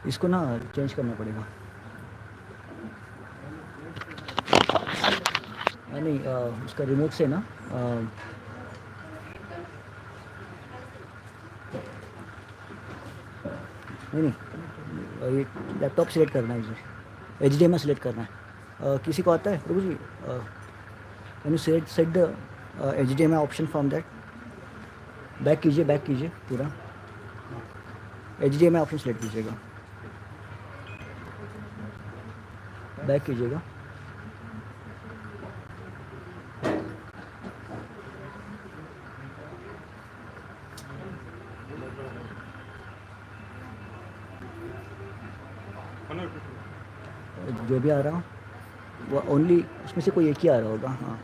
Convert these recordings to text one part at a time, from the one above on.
इसको ना चेंज करना पड़ेगा। नहीं उसका रिमोट से ना नहीं ये लैपटॉप सेलेक्ट करना है, इसे HDMI सेलेक्ट करना है। किसी को आता है Prabhu ji? Can you set the HDMI option from that? Back कीजिए पूरा, HDMI ऑप्शन सेलेक्ट कीजिएगा, बैक कीजिएगा। जो भी आ रहा वो ओनली उसमें से कोई एक ही आ रहा होगा। हाँ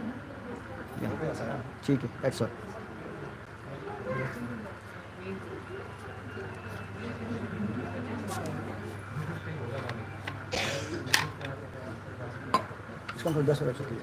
ठीक है, दैट्स ऑल। इसका मतलब 10 चुकी है।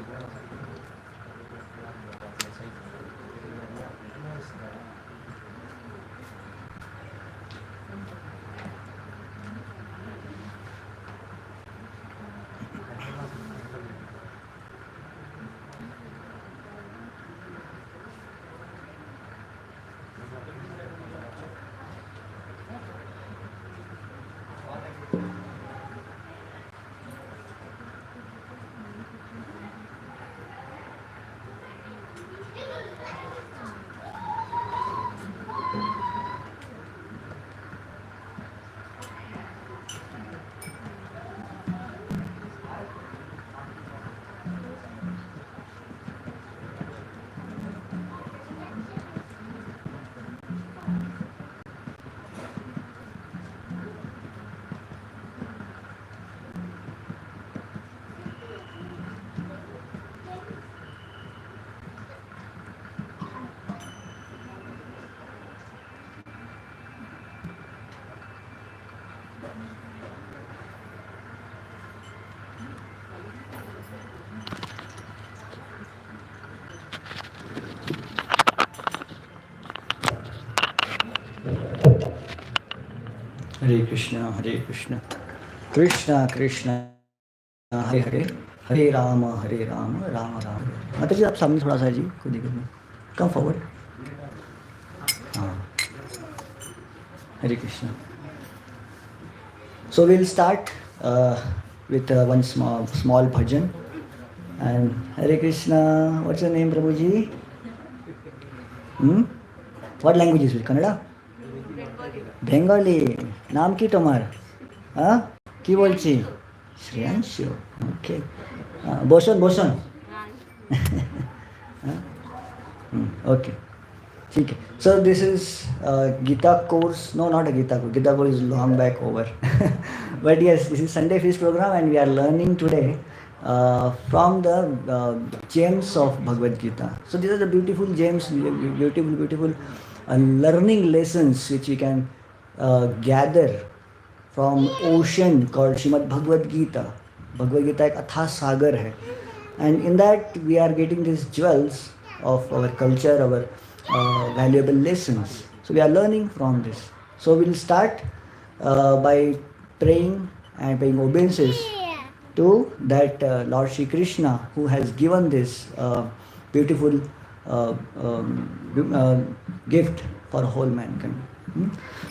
हरे कृष्णा कृष्णा कृष्णा हरे हरे, हरे राम राम राम। माता जी आप सामने थोड़ा सा जी, कोई दिक्कत नहीं, कम फॉरवर्ड। हाँ, हरे Krishna. So we'll start with one small bhajan. And Hare Krishna. What's your name, Prabhuji? What language is it? Kannada? Bengali. नाम की तुम्हार? हाँ की बोलছি? श्रेयांशु। ओके, बोशन ओके ठीक है। So this is Gita course. No, not a Gita course. Gita course is long back over. But yes, this is Sunday Feast program and we are learning today from the gems of Bhagavad Gita. So these are the beautiful gems, beautiful learning lessons which we can gather from ocean called Srimad Bhagavad Gita. Bhagavad Gita एक अथाह सागर है, and in that we are getting these jewels of our culture, our valuable lessons. So we are learning from this. So we'll start by praying and paying obeisances to that Lord Shri Krishna who has given this beautiful gift for whole mankind.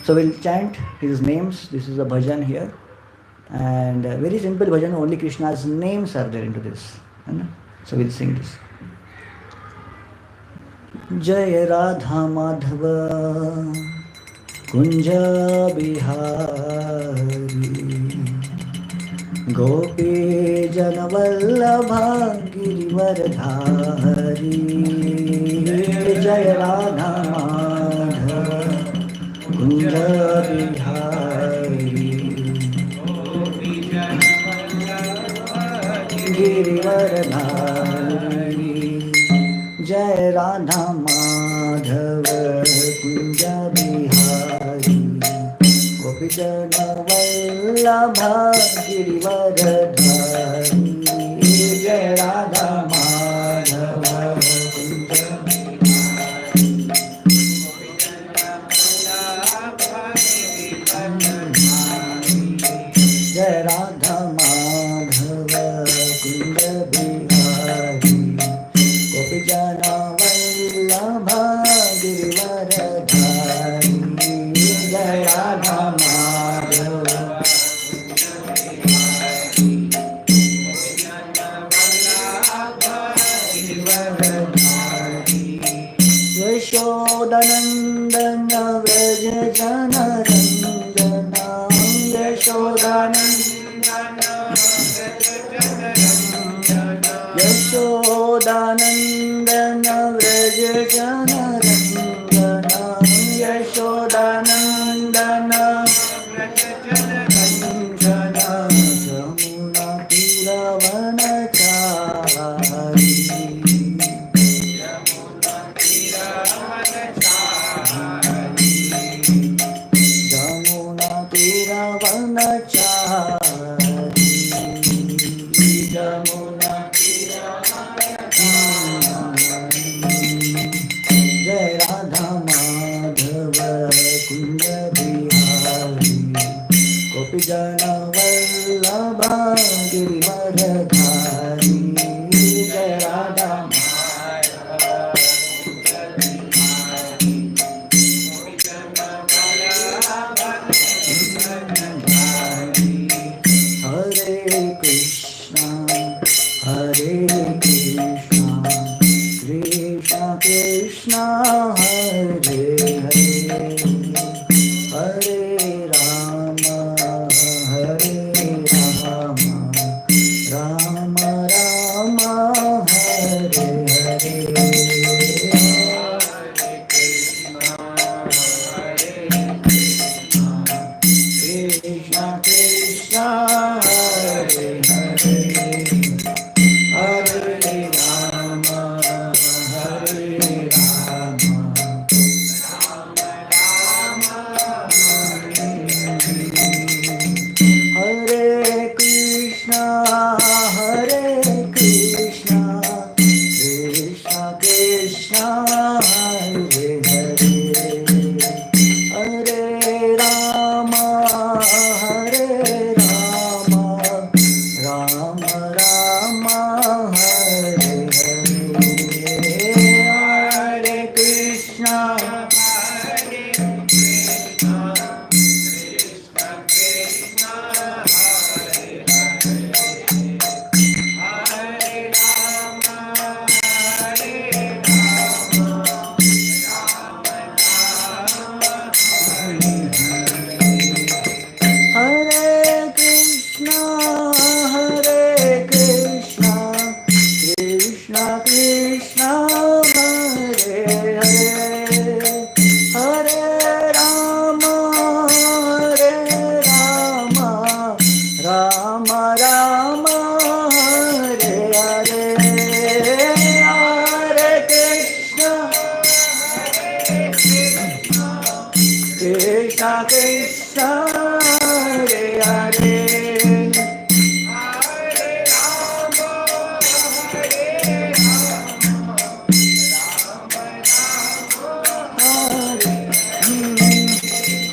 So we'll chant his names. This is a bhajan here, and very simple bhajan. Only Krishna's names are there into this. So we'll sing this. जय राधा माधव कुंज बिहारी, गोपी जनवल्लभा गिरिवरधारी। जय राधा माधव कुंज बिहारी, गिरिवरधारी। जय राधा माधव कुंज बिहारी, गोपीजन वल्लभ गिरिवरधारी जय राधा माधव कुंज जय राधा माधव कुंज बिहारी गोपीजन वल्लभ गिरिवरधारी जय राधा माधव यशोदानंदन व्रज जनरंजना यशोदानंदन व्रज जनरंजना यशोदानंदन रंजना जमुना तीरवनचारी जमुना तीरवनचारी जमुना जय राधा माधव कुंज बिहारी गोपीजन वल्लभ गिरिवरधारी जय राधा हरे कृष्णा कृष्ण कृष्ण हरे हरे हरे राम राम राम हरे हरे कृष्ण कृष्ण हरे हरे हरे राम हरे कृष्णा कृष्ण कृष्ण हरे हरे हरे राम राम राम हरे हरे हरे कृष्णा हरे कृष्णा कृष्ण कृष्ण हरे हरे हरे राम राम राम हरे हरे हरे कृष्ण कृष्ण कृष्ण हरे हरे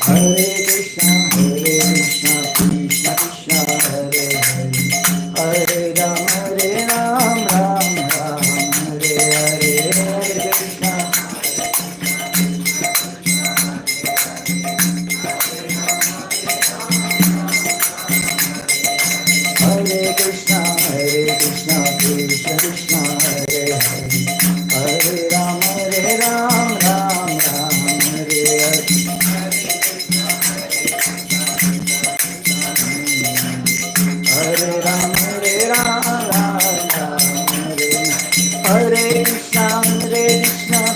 हरे कृष्ण कृष्ण कृष्ण हरे हरे हरे राम राम राम हरे हरे हरे कृष्ण हरे कृष्ण कृष्ण कृष्ण हरे हरे हरे राम राम राम हरे हरे हरे राम राम राम हरे कृष्ण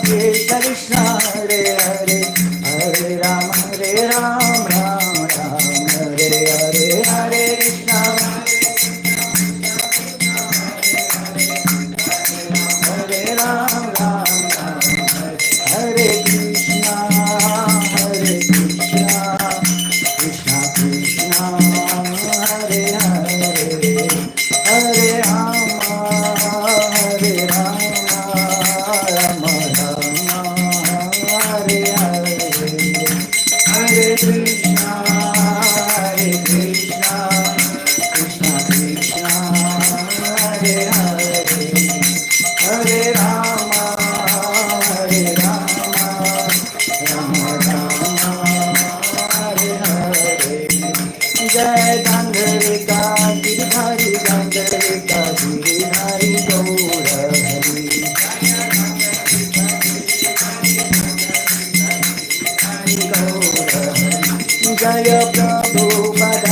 कृष्ण कृष्ण हरे हरे हरे राम राम राम हरे हरे हरे कृष्ण जय प्रभुपद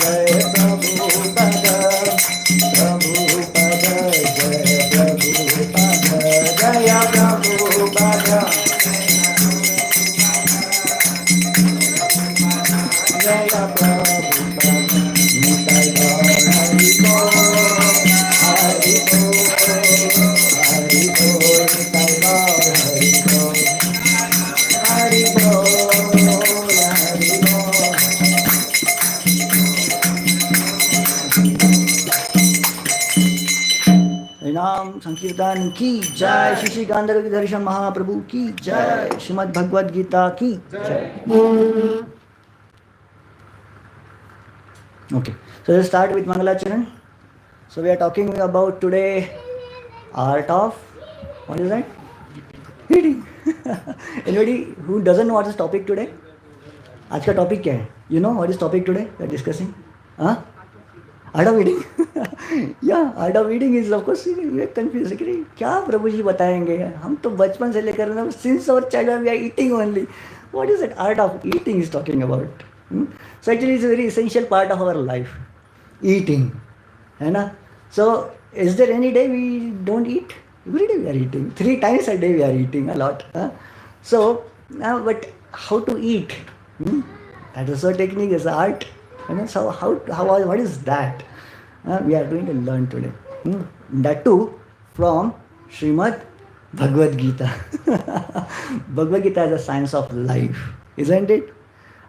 जय प्रभुपद प्रभुपद जय प्रभुपद जय प्रभुपद जय प्रभुपद निताय गौर हरि बोल हरि बोल हरि बोल निताय गौर हरि बोल हरि बोल हरि बोल नाम संकीर्तन की जय। श्री श्री गांधर्व दर्शन महाप्रभु की जय। श्रीमद् भगवद गीता की जय। Okay, so let's start with Mangalacharan. So we are talking about today art of, what is that? Eating. Anybody who doesn't know what is topic today? आज का टॉपिक क्या है? You know what is topic today we are discussing? हाँ? Art of eating. Yeah, art of eating is of course we are confused. क्या प्रभु जी बताएंगे? हम तो बचपन से लेकर ना since our childhood we are eating only. What is that art of eating is talking about? So actually it's a very essential part of our life, eating, है ना? So is there any day we don't eat? Every day we are eating. 3 times a day we are eating a lot. So but how to eat? That is a technique, is art. So what is that? We are going to learn today. That too from Srimad Bhagavad Gita. Bhagavad Gita is a science of life, isn't it?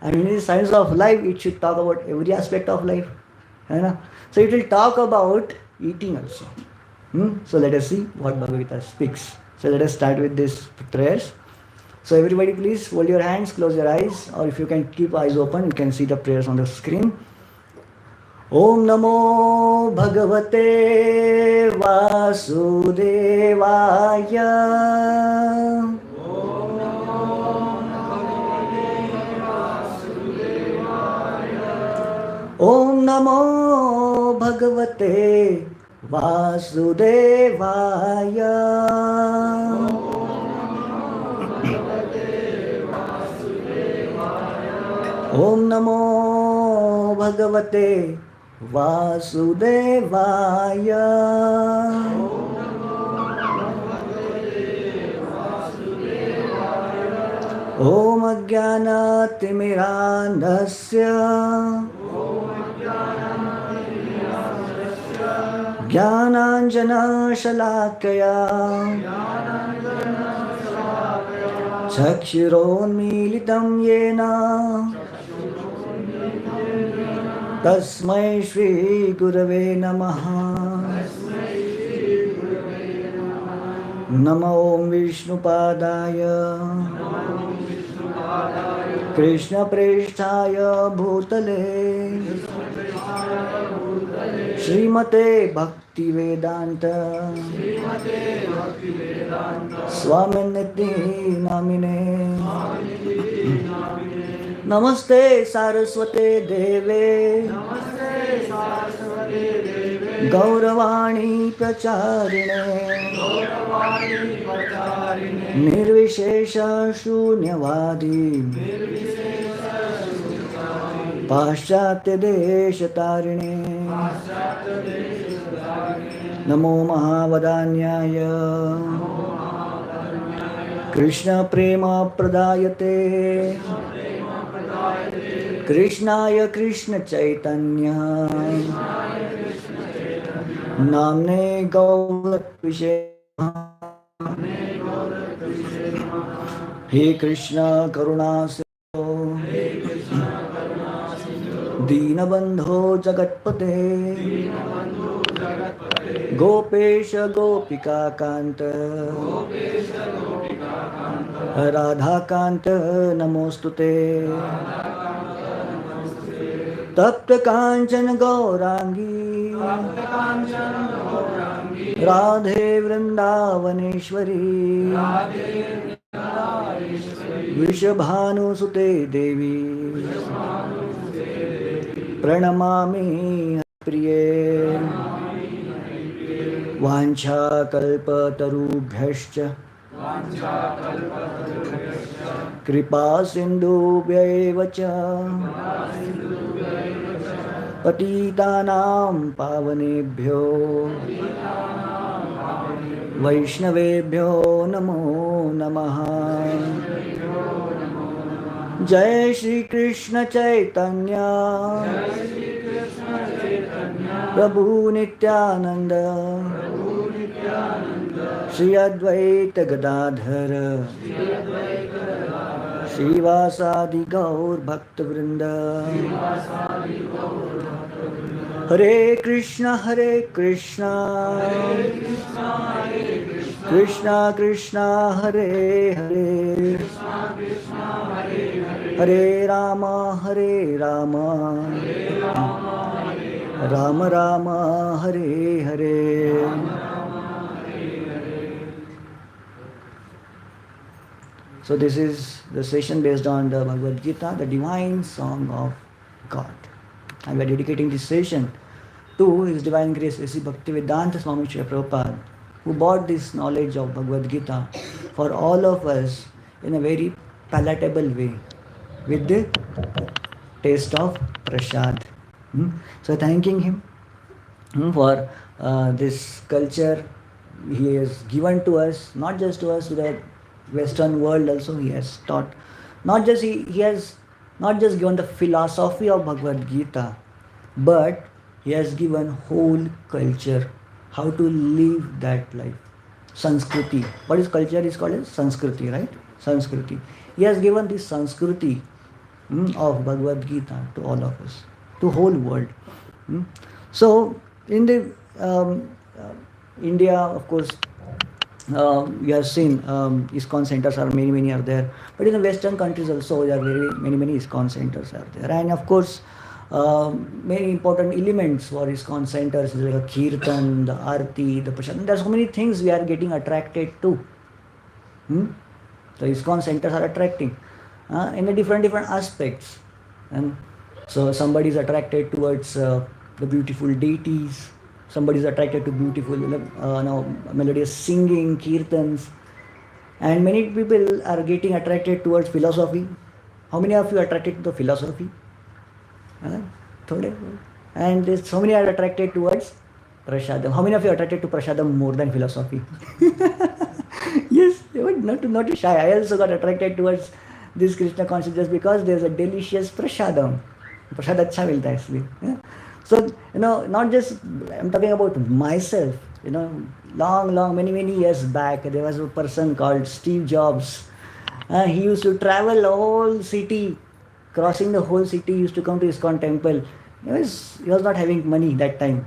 I mean, in the science of life, it should talk about every aspect of life. So it will talk about eating also. So let us see what Bhagavad Gita speaks. So let us start with these prayers. So everybody please hold your hands, close your eyes, or if you can keep eyes open, you can see the prayers on the screen. Om Namo Bhagavate Vasudevaya. Om Namo Bhagavate Vasudevaya. Om Namo Bhagavate Vasudevaya. Om Ajnanatimirandhasya Jnananjana Shalakaya Chakshuronmilitam Yena Tasmai Shri Gurave Namaha. Namo Om Vishnupadaya Krishna Presthaya Bhutale Srimate Bhakti Vedanta Swaminiti Namine. Namaste Saraswate Deve Gauravani Pracharine Nirvishesha Shunyavadi Paschatya Deshatarine. Namo Mahavadanyaya Krishna Prema Pradayate Krishnaya Krishna Chaitanya Namne Gaurat Vishema. He Krishna Karuna Sindhu Deenabandho Jagatpate Gopesha Gopika Kanta Radha Kanta Namostute Tapta Kanchana Gaurangi Radhe Vrindavaneshwari Vishabhanu Sute Devi Pranamami Priye Vancha Kalpatarubhyascha कृपा सिन्धुभ्यैव च पतितानां पावनेभ्यो वैष्णवेभ्यो नमो नमः। जय श्री कृष्ण चैतन्य प्रभु नित्यानंद श्री अद्वैत गदाधर श्रीवासादि गौर भक्तवृंद। हरे Krishna Krishna Krishna Hare Hare Hare Ram Ram Ram Hare Hare. So this is the session based on the Bhagavad Gita, the divine song of God. And we are dedicating this session to His Divine Grace, A.C. Bhaktivedanta Swami Srila Prabhupada, who brought this knowledge of Bhagavad Gita for all of us in a very palatable way, with the taste of prasad. So thanking him for this culture he has given to us, not just to us, to the Western world also. He has taught, not just he has not just given the philosophy of Bhagavad Gita, but he has given whole culture, how to live that life. Sanskriti. What is culture is called as Sanskriti, right? Sanskriti. He has given this Sanskriti of Bhagavad Gita to all of us, to whole world. So in the India, of course, we have seen Iskcon centers are many are there, but in the Western countries also there are many Iskcon centers are there, and of course many important elements for Iskcon centers like a kirtan, the arti, the prasad. There are so many things we are getting attracted to. The Iskcon centers are attracting in the different aspects, and so somebody is attracted towards the beautiful deities. Somebody is attracted to beautiful melodious singing, kirtans, and many people are getting attracted towards philosophy. How many of you are attracted to the philosophy? And so many are attracted towards prasadam. How many of you are attracted to prasadam more than philosophy? Yes, not to shy. I also got attracted towards this Krishna consciousness because there's a delicious prasadam. Prasad acha milta hai isliye. So, not just, I'm talking about myself, long, many years back, there was a person called Steve Jobs. He used to travel the whole city, crossing the whole city, used to come to Iskcon temple. He was not having money that time,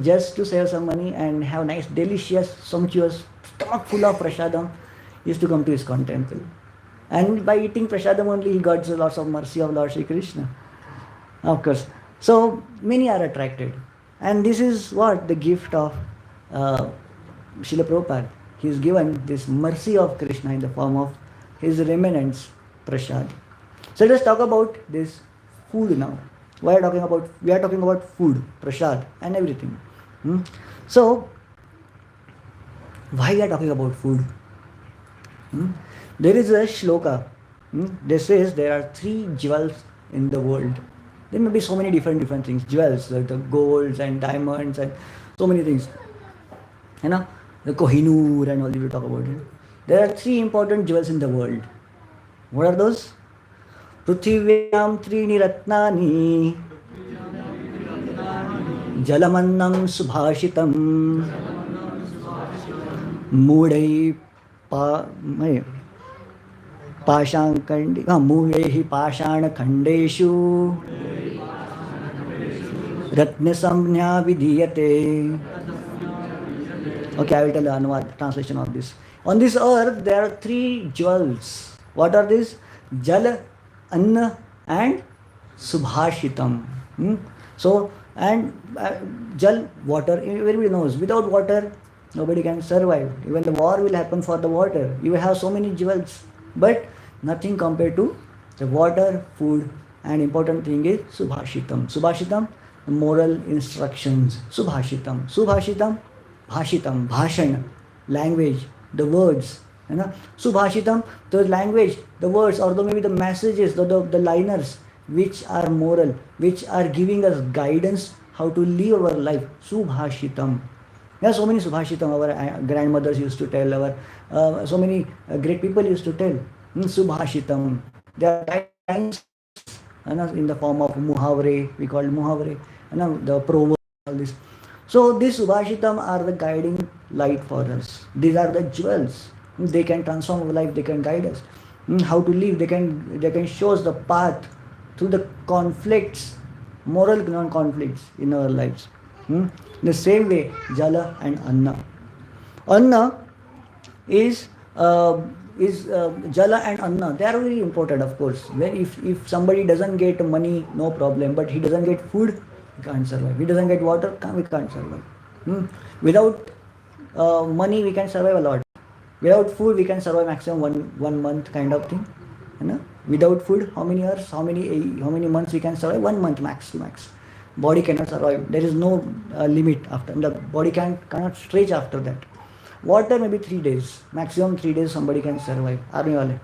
just to save some money and have nice, delicious, sumptuous, stomach full of prasadam. He used to come to Iskcon temple. And by eating prasadam only, he got lots of mercy of Lord Shri Krishna. Of course. So many are attracted, and this is what the gift of Srila Prabhupada. He is given this mercy of Krishna in the form of his remnants, prasad. So let us talk about this food now. We are talking about food, prasad, and everything. So why we are talking about food? There is a shloka. This says there are 3 jewels in the world. There may be so many different things, jewels, like the golds and diamonds and so many things. The Kohinoor and all we will talk about it. There are 3 important jewels in the world. What are those? Pruthivyam Trini Ratnani Jalamannam Subhashitam Mudai Mudaihi Pashana Khandeshu Ratna Samnya Vidhiyate. Okay, I will tell the Anuvad translation of this. On this earth, there are 3 jewels. What are these? Jal, Anna, and Subhashitam. So, and Jal, water. Everybody knows. Without water, nobody can survive. Even the war will happen for the water. You will have so many jewels, but nothing compared to the water, food, and important thing is Subhashitam. Subhashitam, moral instructions. Subhashitam. Subhashitam, Bhashitam, Bhashan, language, the words. है ना. Subhashitam, the language, the words, or maybe the messages, the liners which are moral, which are giving us guidance how to live our life. Subhashitam. There are so many Subhashitam our grandmothers used to tell, our so many great people used to tell. Subhashitam. There are lines in the form of muhavre, we call muhavre, the proverb, all this. So these Subhashitam are the guiding light for us. These are the jewels. They can transform our life, they can guide us. How to live, they can show us the path through the conflicts, moral non-conflicts in our lives. In the same way, Jala and Anna. Anna is Jala and Anna. They are very important, of course. When if somebody doesn't get money, no problem. But he doesn't get food, he can't survive. He doesn't get water, we can't survive. Without money, we can survive a lot. Without food, we can survive maximum one month kind of thing. Without food, how many years, how many months we can survive? 1 month max to max. Body cannot survive. There is no limit after. The body cannot stretch after that. Water maybe 3 days, maximum 3 days somebody can survive. Army वाले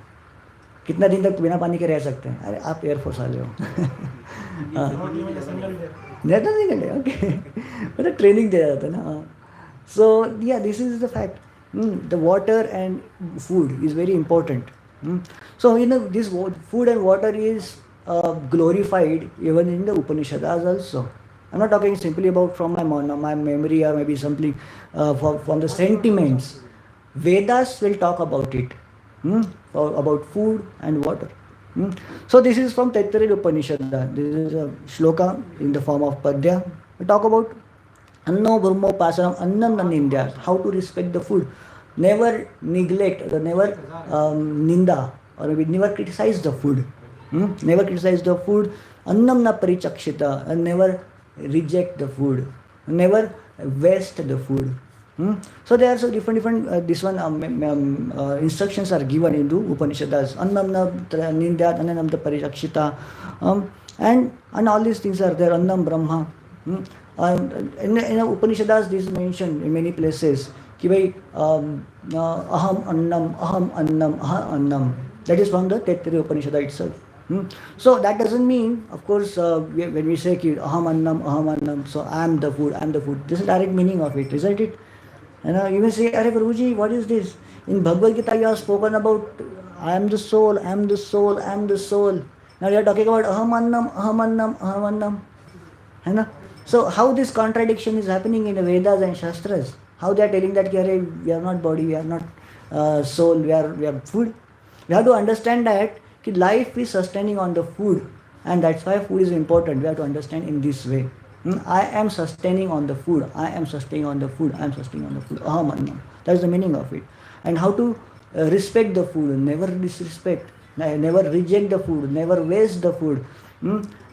कितना दिन तक बिना पानी के रह सकते हैं? अरे आप एयरफोर्स वाले हो. नेता सिंगल डे, ओके. मतलब ट्रेनिंग दिया जाता है ना. So yeah, this is the fact. The water and food is very important. So this food and water is glorified even in the Upanishads also. I'm not talking simply about from my memory or maybe something from the sentiments. Vedas will talk about it, about food and water. So this is from Taittiriya Upanishad. This is a shloka in the form of Padya. We talk about Anno Brahmo Pasanam Annam Nindya, how to respect the food. Never neglect, never ninda, or maybe never criticize the food. Never criticize the food. Annam na parichakshita, and never reject the food. Never waste the food. So there are so different this one instructions are given in the Upanishads. Annam na nindyat, annam na parichakshita, and all these things are there. Annam Brahma. In Upanishads this is mentioned in many places. Ki bhai, aham annam, aham annam, aham annam. That is from the Taittiriya Upanishad itself. So that doesn't mean, of course, when we say ki aham annam, so I am the food, I am the food. This is the direct meaning of it, isn't it? You may say, Arey Guruji, what is this? In Bhagavad Gita you have spoken about I am the soul, I am the soul, I am the soul. Now you are talking about aham annam, aham annam, aham annam. So how this contradiction is happening in the Vedas and Shastras? How they are telling that we are not body, we are not soul, we are food. We have to understand that life is sustaining on the food, and that's why food is important. We have to understand in this way. I am sustaining on the food, I am sustaining on the food, I am sustaining on the food. Aham annam. That's the meaning of it. And how to respect the food, never disrespect, never reject the food, never waste the food,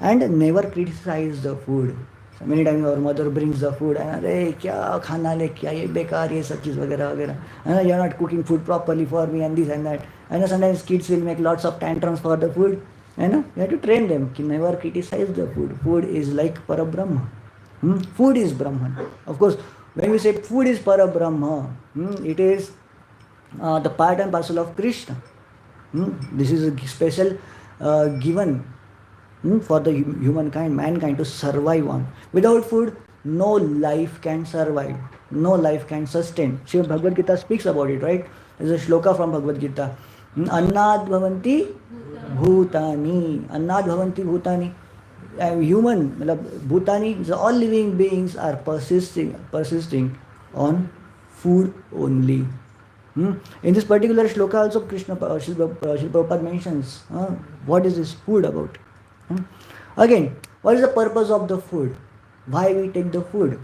and never criticize the food. So many times our mother brings the food and अरे क्या खाना ले क्या ये बेकार ये सब चीज़ वगैरह वगैरह, you are not cooking food properly for me and this and that. Sometimes kids will make lots of tantrums for the food. You have to train them कि never criticize the food. Food is like Parabrahma. Food is Brahman. Of course, when we say food is Parabrahma, it is the part and parcel of Krishna. This is a special given for the humankind, mankind to survive on. Without food, no life can survive, no life can sustain. Srimad Bhagavad Gita speaks about it, right? There's a shloka from Bhagavad Gita. Annad bhavanti bhutani. Annad bhavanti bhutani. Human, bhutani, all living beings are persisting on food only. In this particular shloka also Srila Prabhupada mentions what is this food about. Again, what is the purpose of the food? Why we take the food?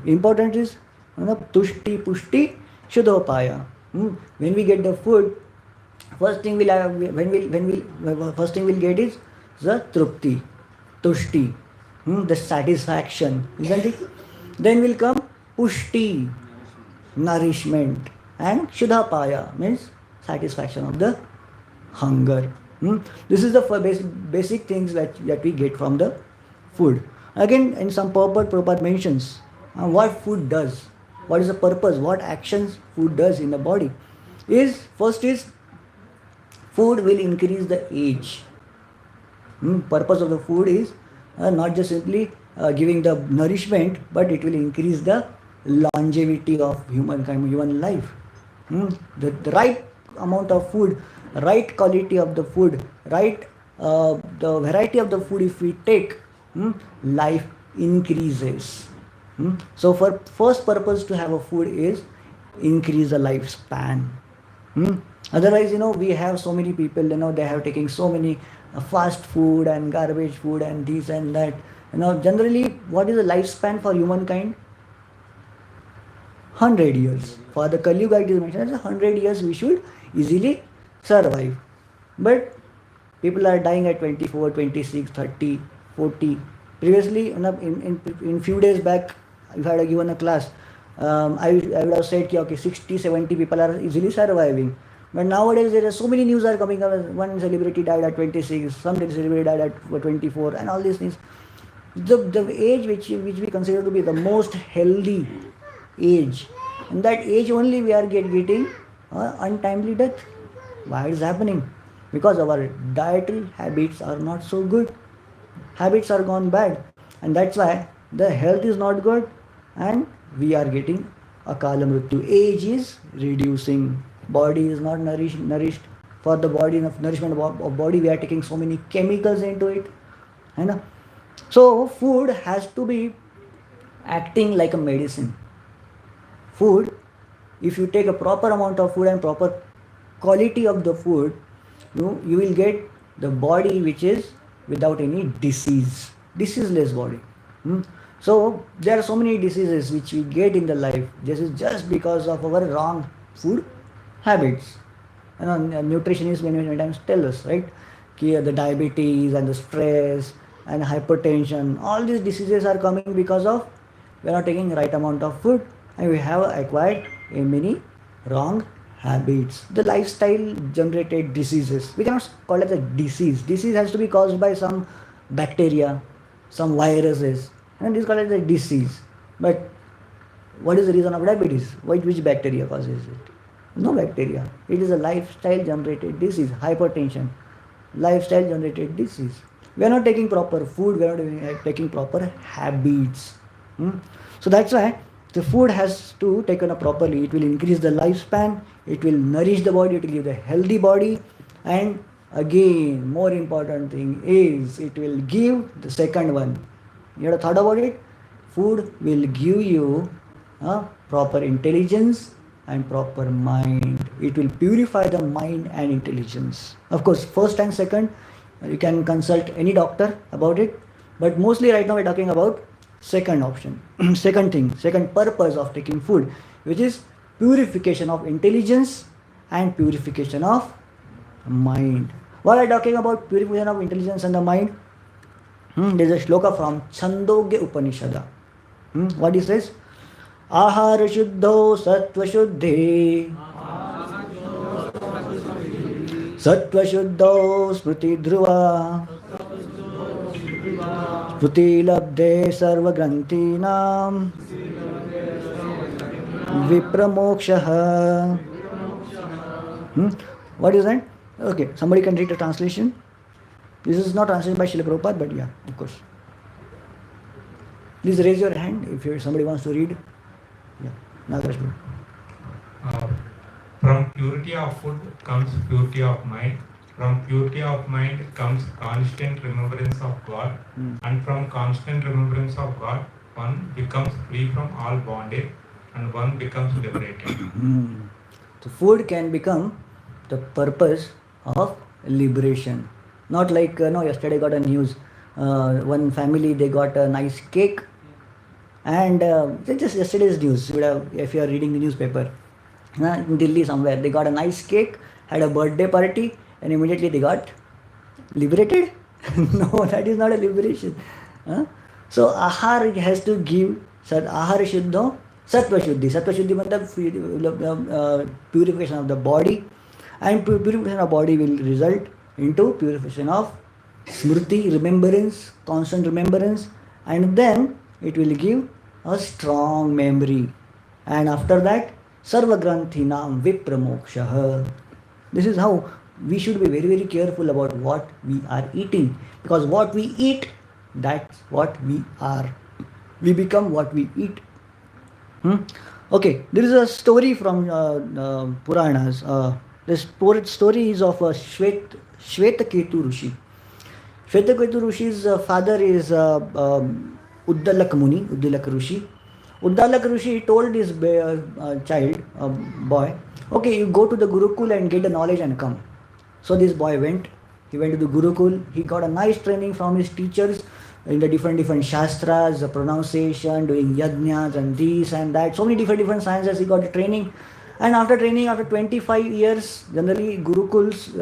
Important is tushti pushti shuddhopaya. When we get the food, first thing first thing we'll get is the trupti, tushti, the satisfaction, isn't it? Then will come pushti, nourishment, and shuddhapaya means satisfaction of the hunger. This is the basic things that we get from the food. Again, in some Prabhupada mentions what food does, what is the purpose, what actions food does in the body. is first is food will increase the age. Purpose of the food is not just simply giving the nourishment, but it will increase the longevity of humankind, human life. The right amount of food, right quality of the food, right the variety of the food if we take, life increases. So for first purpose to have a food is increase the lifespan. Otherwise, we have so many people, they have taking so many fast food and garbage food and this and that. Generally, what is the lifespan for humankind? 100 years. For the Kali Yuga, it is mentioned as 100 years we should easily survive. But people are dying at 24, 26, 30, 40. Previously, in few days back, if I had given a class, I would have said, okay, 60, 70 people are easily surviving. But nowadays, there are so many news are coming up. One celebrity died at 26, some celebrity died at 24, and all these things. The age which we consider to be the most healthy age, in that age only we are getting untimely death. Why is happening? Because our dietary habits are not so good. Habits are gone bad, and that's why the health is not good, and we are getting akala mrityu. Age is reducing. Body is not nourished. For the body, nourishment of body, we are taking so many chemicals into it. So food has to be acting like a medicine. Food, if you take a proper amount of food and proper quality of the food, you will get the body which is without any diseaseless body. So there are so many diseases which we get in the life. This is just because of our wrong food habits. Nutritionists many times tell us, right, the diabetes and the stress and hypertension, all these diseases are coming because of we are not taking the right amount of food, and we have acquired many wrong habits. The lifestyle generated diseases, we cannot call it a disease. Disease has to be caused by some bacteria, some viruses, and this is called as a disease. But what is the reason of diabetes? Which bacteria causes it? No bacteria. It is a lifestyle generated disease. Hypertension, lifestyle generated disease. We are not taking proper food, we are not taking proper habits. So that's why the food has to taken up properly. It will increase the lifespan, it will nourish the body, it will give the healthy body, and again, more important thing is it will give the second one. You have thought about it? Food will give you proper intelligence and proper mind. It will purify the mind and intelligence. Of course, first and second, you can consult any doctor about it. But mostly right now we're talking about second option, second purpose of taking food, which is purification of intelligence and purification of mind. While I'm talking about purification of intelligence and the mind, there's a shloka from Chandogya Upanishada. What it says? Ahara shuddho sattva shuddhe, sattva shuddho smriti dhruva, smriti labdhe sarva grantinam vipramokshaha. What is that? Okay, somebody can read the translation. This is not translated by Srila Prabhupada, but yeah, of course. Please raise your hand if somebody wants to read. Yeah, Nagaraj. From purity of food comes purity of mind. From purity of mind comes constant remembrance of God. And from constant remembrance of God, one becomes free from all bondage and one becomes liberated. So food can become the purpose of liberation. Not like, yesterday got a news. One family, they got a nice cake. And just yesterday's news, if you are reading the newspaper, in Delhi somewhere, they got a nice cake, had a birthday party, and immediately they got liberated. No, that is not a liberation. So ahar has to give, ahar shuddho, sattva shuddhi. Sattva shuddhi means purification of the body, and purification of body will result into purification of smriti, remembrance, constant remembrance, and then it will give a strong memory. And after that, Sarvagranthinam Vipramokshah. This is how we should be very, very careful about what we are eating, because what we eat, that's what we are. We become what we eat. Okay, there is a story from Puranas. This story is of Shvetaketu Rishi. Shvetaketu Rishi's father is Uddalak Muni, Uddalak Rishi. Uddalak Rishi told his child, boy, okay, you go to the Gurukul and get the knowledge and come. So this boy went. He went to the Gurukul. He got a nice training from his teachers in the different shastras, the pronunciation, doing yajnas and this and that. So many different sciences he got training. And after training, after 25 years, generally Gurukuls,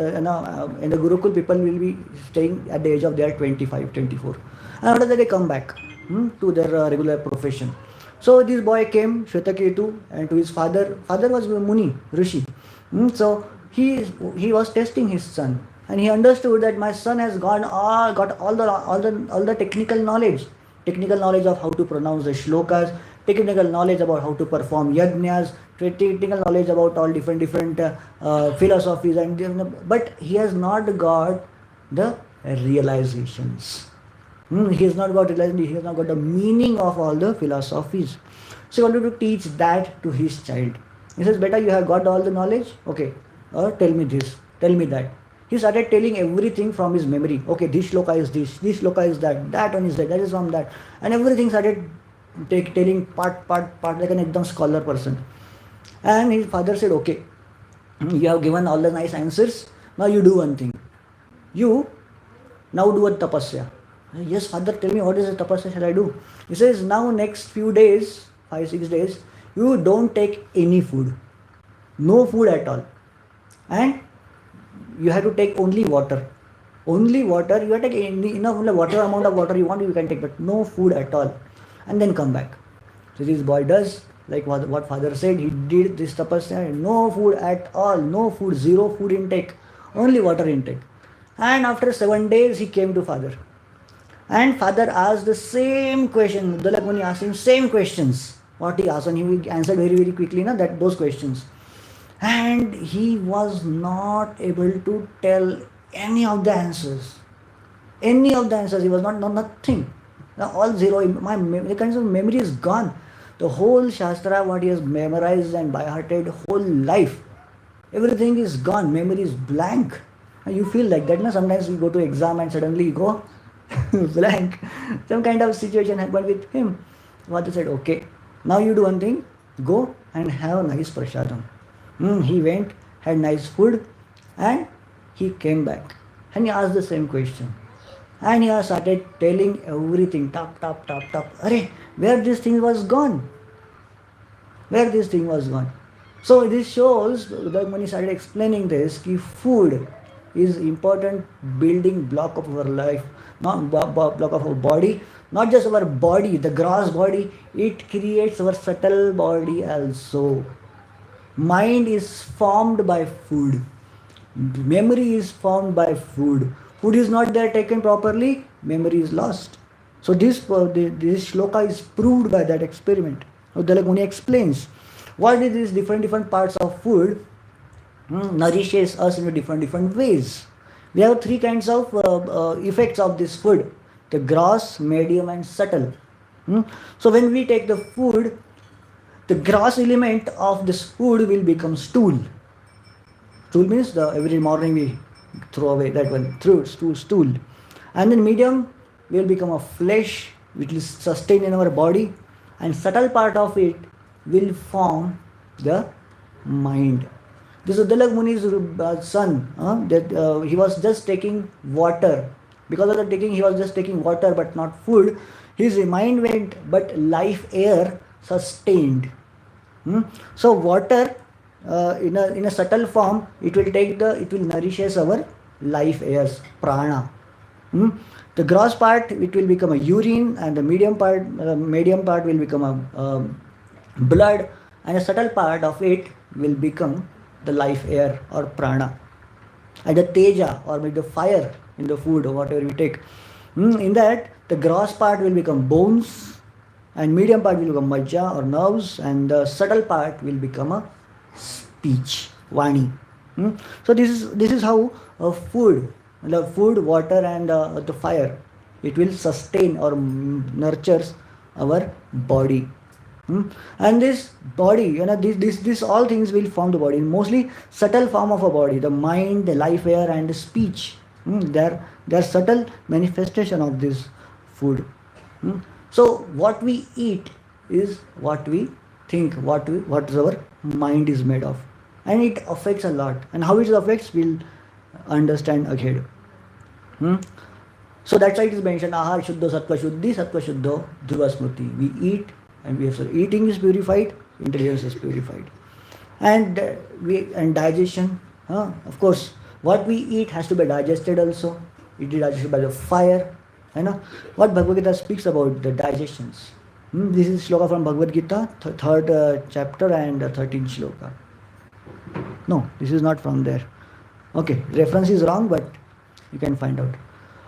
in the Gurukul, people will be staying at the age of their 25, 24. And after that, they come back to their regular profession. So this boy came, Shvetaketu, and to his father. Father was Muni, Rishi. So he was testing his son, and he understood that my son has got all the technical knowledge of how to pronounce the shlokas, technical knowledge about how to perform yajnas, technical knowledge about all different philosophies, but he has not got the realizations. He has not got the meaning of all the philosophies. So he wanted to teach that to his child. He says, "Beta, you have got all the knowledge? Okay, tell me this, tell me that." He started telling everything from his memory. Okay, this shloka is this shloka is that one is that is from that. And everything started telling part like an ekdam scholar person. And his father said, okay, you have given all the nice answers. Now you do one thing. You now do a tapasya. Yes, father, tell me what is the tapasya shall I do? He says, now next few days, 5-6 days, you don't take any food. No food at all. And you have to take only water. Only water. You have to take enough water, amount of water you want, you can take, but no food at all. And then come back. So this boy does like what father said. He did this tapasya. No food at all. No food. Zero food intake. Only water intake. And after 7 days, he came to father. And father asked the same question. Uddalak Muni asked him same questions. What he asked, and he answered very, very quickly those questions. And he was not able to tell any of the answers. Any of the answers. He was nothing. All zero. The kind of memory is gone. The whole Shastra, what he has memorized and by-hearted whole life, everything is gone. Memory is blank. And you feel like that. Sometimes you go to exam and suddenly you go blank. Some kind of situation happened with him. Father said, okay, now you do one thing. Go and have a nice prasadam. He went, had nice food, and he came back. And he asked the same question. And he started telling everything, top. Arey, where this thing was gone? Where this thing was gone? So this shows, when he started explaining this, that food is important building block of our life, not block of our body, not just our body, the gross body, it creates our subtle body also. Mind is formed by food. Memory is formed by food. Food is not there taken properly, memory is lost. So this shloka is proved by that experiment. Uddalak Muni explains what is these different parts of food nourishes us in different ways. We have 3 kinds of effects of this food: the gross, medium, and subtle. So when we take the food, the gross element of this food will become stool. Stool means every morning we throw away that one, stool. And then medium will become a flesh which will sustain in our body, and subtle part of it will form the mind. This Uddalak Muni's son, he was just taking water. Because of the taking, he was just taking water but not food. His mind went, but life air sustained. So water in a subtle form, it will nourishes our life airs, prana. The gross part, it will become a urine, and the medium part will become a blood, and a subtle part of it will become the life air or prana. And the teja, or maybe the fire in the food or whatever we take. In that, the gross part will become bones, and medium part will become majja or nerves, and the subtle part will become a speech, Vani. So this is how food, the food, water, and the fire, it will sustain or nurtures our body. And this body, this all things will form the body. Mostly subtle form of a body, the mind, the life air, and the speech. They're subtle manifestation of this food. So what we eat is what we think, what our mind is made of, and it affects a lot. And how it affects, we'll understand ahead. So that's why it is mentioned, Ahar Shuddho Sattva Shuddhi, Sattva Shuddho Dhruva Smriti. We eat, and we have, so eating is purified, intelligence is purified. And digestion, of course, what we eat has to be digested also. It is digested by the fire. What Bhagavad Gita speaks about the digestions. This is shloka from Bhagavad Gita, third chapter and 13th shloka. No, this is not from there. Okay, reference is wrong, but you can find out.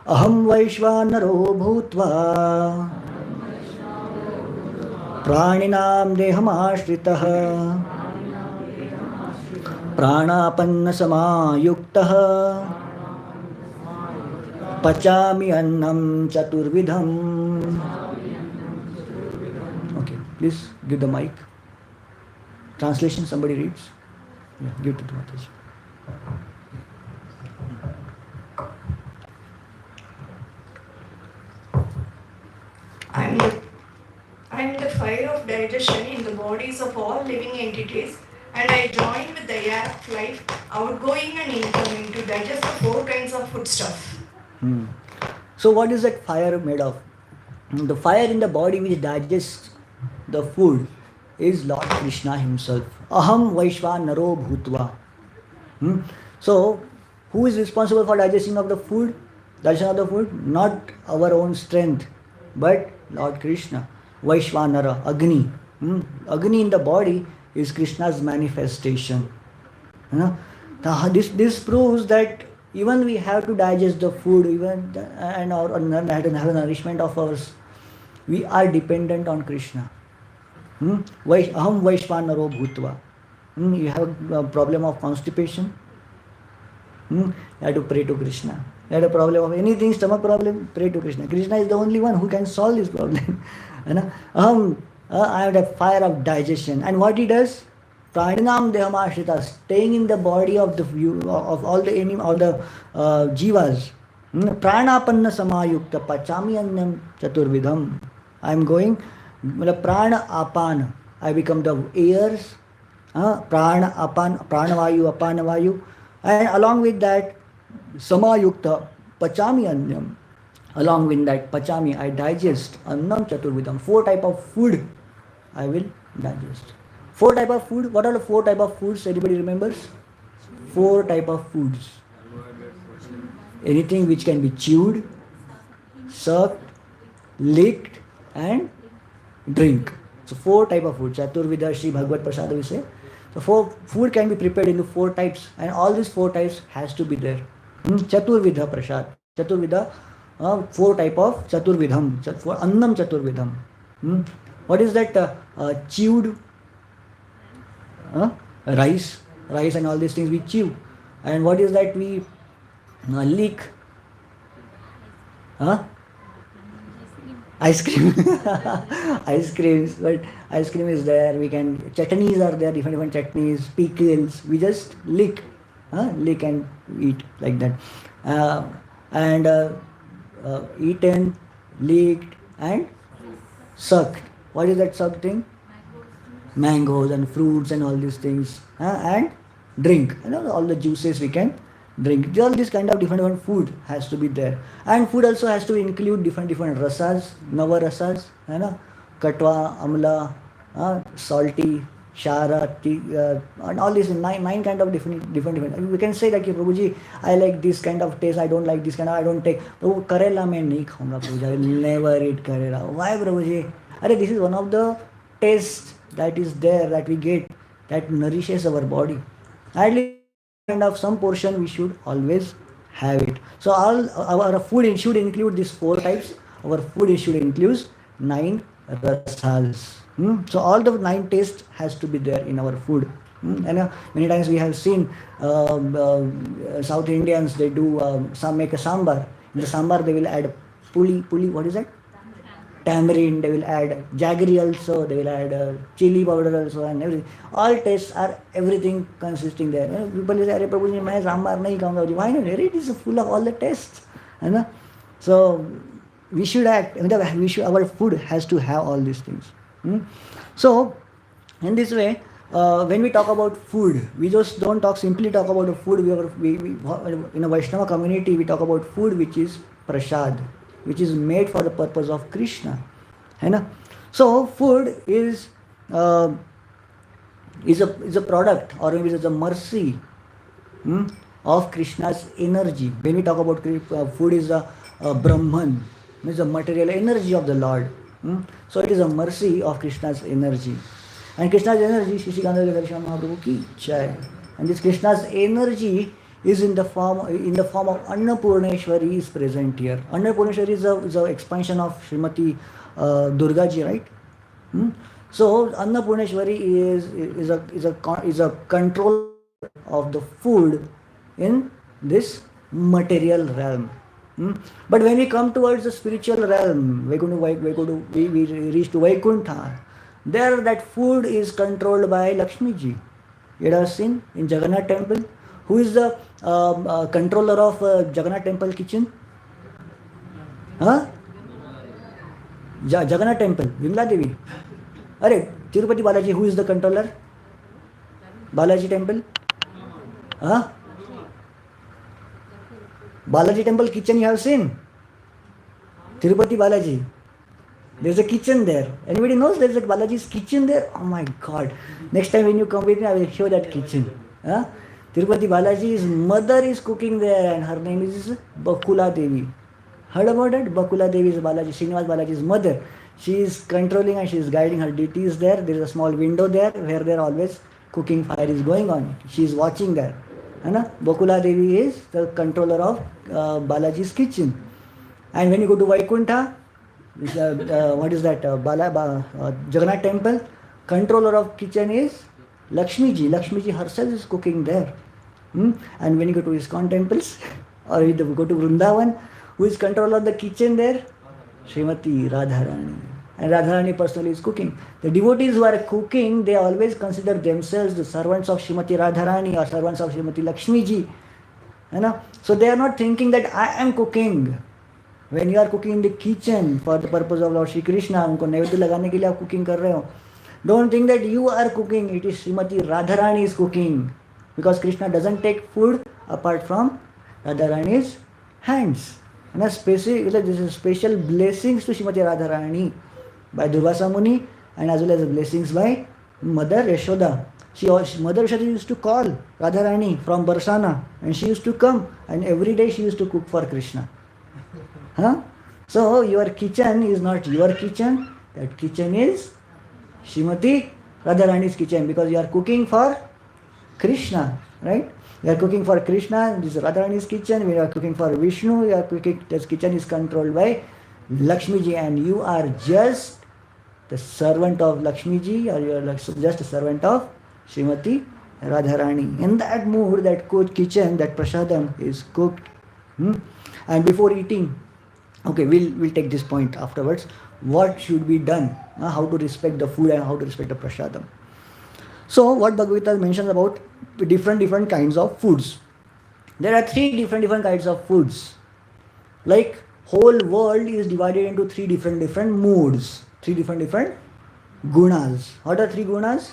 Aham Vaishvanaro Bhutva Praninam Deham Ashritah Pranapanna Samayuktah Pachami Annam Chaturvidham. Okay, please give the mic. Translation, somebody reads. Yeah, give it to Mataji. I am the fire of digestion in the bodies of all living entities, and I join with the air of life, outgoing and incoming, to digest the four kinds of foodstuff. So what is that fire made of? The fire in the body which digests the food is Lord Krishna himself. Aham Vaishvanaro Bhutva. So who is responsible for digesting of the food? Digestion of the food? Not our own strength, but Lord Krishna. Vaishvanara, Agni. Agni in the body is Krishna's manifestation. This proves that even we have to digest the food, even and have a nourishment of ours. We are dependent on Krishna. Aham Vaishvanaro Bhutva. You have a problem of constipation, you have to pray to Krishna. You have a problem of anything, stomach problem, pray to Krishna. Krishna is the only one who can solve this problem. I have the fire of digestion. And what he does? Praninam Dehamashrita, staying in the body of all the jivas. Pranapanna Samayukta, Pachami Annam Chaturvidham. I am going, Prana Apan, I become the airs, Prana Apan, Pranavayu, Apanavayu, and along with that, Samayukta, Pachami Annam. Along with that, Pachami, I digest, Annam Chaturvidham. 4 type of food I will digest. 4 type of food. What are the 4 type of foods? Anybody remembers? 4 type of foods. Anything which can be chewed, sucked, licked, and drink. So 4 type of food. Chaturvidha Shri Bhagavad Prasada we say. So food can be prepared into 4 types, and all these 4 types has to be there. Chaturvidha Prasad. Chaturvidha, 4 type of Chaturvidham. For Annam Chaturvidham. What is that? Chewed rice and all these things we chew. And what is that we lick? Ice cream. Ice creams, but ice cream is there. We can, chutneys are there, different chutneys, pickles. We just lick and eat like that. Eaten, licked, and sucked. What is that sucked thing? Mangoes and fruits and all these things. And drink. All the juices we can drink. All this kind of different food has to be there. And food also has to include different rasas, nava rasas, katwa, amla, salty, shara, and all these 9 kind of different. We can say that, Prabhuji, I like this kind of taste, I don't like this kind of, I don't take. Prabhu, Karela mein nahi khaunga, Prabhuji, I will never eat Karela. Why, Prabhuji? This is one of the tastes that is there, that we get, that nourishes our body. At least kind of some portion we should always have it. So all our food should include these 4 types. Our food should include 9 rasas. So all the 9 tastes has to be there in our food. And many times we have seen South Indians, they do some make a sambar. In the sambar they will add puli, what is that? Tamarind, they will add jaggery also, they will add chili powder also, and everything. All tastes are everything consisting there. People say, "Arey Prabhuji, मैं sambar नहीं खाऊंगा." Why not? It is full of all the tastes. So we should act. Our food has to have all these things. So in this way, when we talk about food, we just don't simply talk about the food. We in a Vaishnava community, we talk about food which is prasad, which is made for the purpose of Krishna. So food is a product, or maybe it's a mercy of Krishna's energy. When we talk about food is a Brahman, means the material energy of the Lord. So it is a mercy of Krishna's energy. And Krishna's energy, Shri Gandharva Darshan Mahaprabhu ki jai. And this Krishna's energy is in the form of Annapurneshwari is present here. Annapurneshwari is a expansion of Srimati Durga ji, right? So Annapurneshwari is a control of the food in this material realm. But when we come towards the spiritual realm, we reach to Vaikuntha. There that food is controlled by Lakshmi ji. You have seen in Jagannath temple. Who is the controller of Jagannath temple kitchen? Jagannath temple, Vimla Devi. Tirupati Balaji, who is the controller? Balaji temple? Balaji temple kitchen you have seen? Tirupati Balaji. There's a kitchen there. Anybody knows there's a Balaji's kitchen there? Oh my God. Next time when you come with me, I will show that kitchen. Tirupati Balaji's mother is cooking there and her name is Bakula Devi. Heard about it? Bakula Devi is Srinivas Balaji's mother. She is controlling and she is guiding her deities there. There is a small window there where there always cooking fire is going on. She is watching there. Bakula Devi is the controller of Balaji's kitchen. And when you go to Vaikuntha, what is that? Jagannath temple, controller of kitchen is Lakshmi ji. Lakshmi ji herself is cooking there. And when you go to Iskcon temples, or you go to Vrindavan, who is controller of the kitchen there? Srimati Radharani. And Radharani personally is cooking. The devotees who are cooking, they always consider themselves the servants of Srimati Radharani or servants of Srimati Lakshmi ji. So they are not thinking that I am cooking. When you are cooking in the kitchen for the purpose of Lord Shri Krishna, उनको नैवेद्य लगाने के लिए आप cooking कर रहे हो. Don't think that you are cooking. It is Srimati Radharani is cooking, because Krishna doesn't take food apart from Radharani's hands. And this is special blessings to Srimati Radharani by Durvasa Muni, and as well as blessings by Mother Yashoda. Mother Yashoda used to call Radharani from Barsana, and she used to come, and every day she used to cook for Krishna. So your kitchen is not your kitchen. That kitchen is Srimati Radharani's kitchen, because you are cooking for Krishna, right? You are cooking for Krishna. This is Radharani's kitchen. We are cooking for Vishnu. You are cooking. This kitchen is controlled by Lakshmi ji, and you are just the servant of Lakshmi ji, or you are just a servant of Srimati Radharani. In that mood, that kitchen, that prasadam is cooked. And before eating, okay, we'll take this point afterwards. What should be done? How to respect the food and how to respect the prasadam. So what Bhagavad Gita mentions about different kinds of foods. There are three different kinds of foods. Like whole world is divided into three different moods, three different gunas. What are three gunas?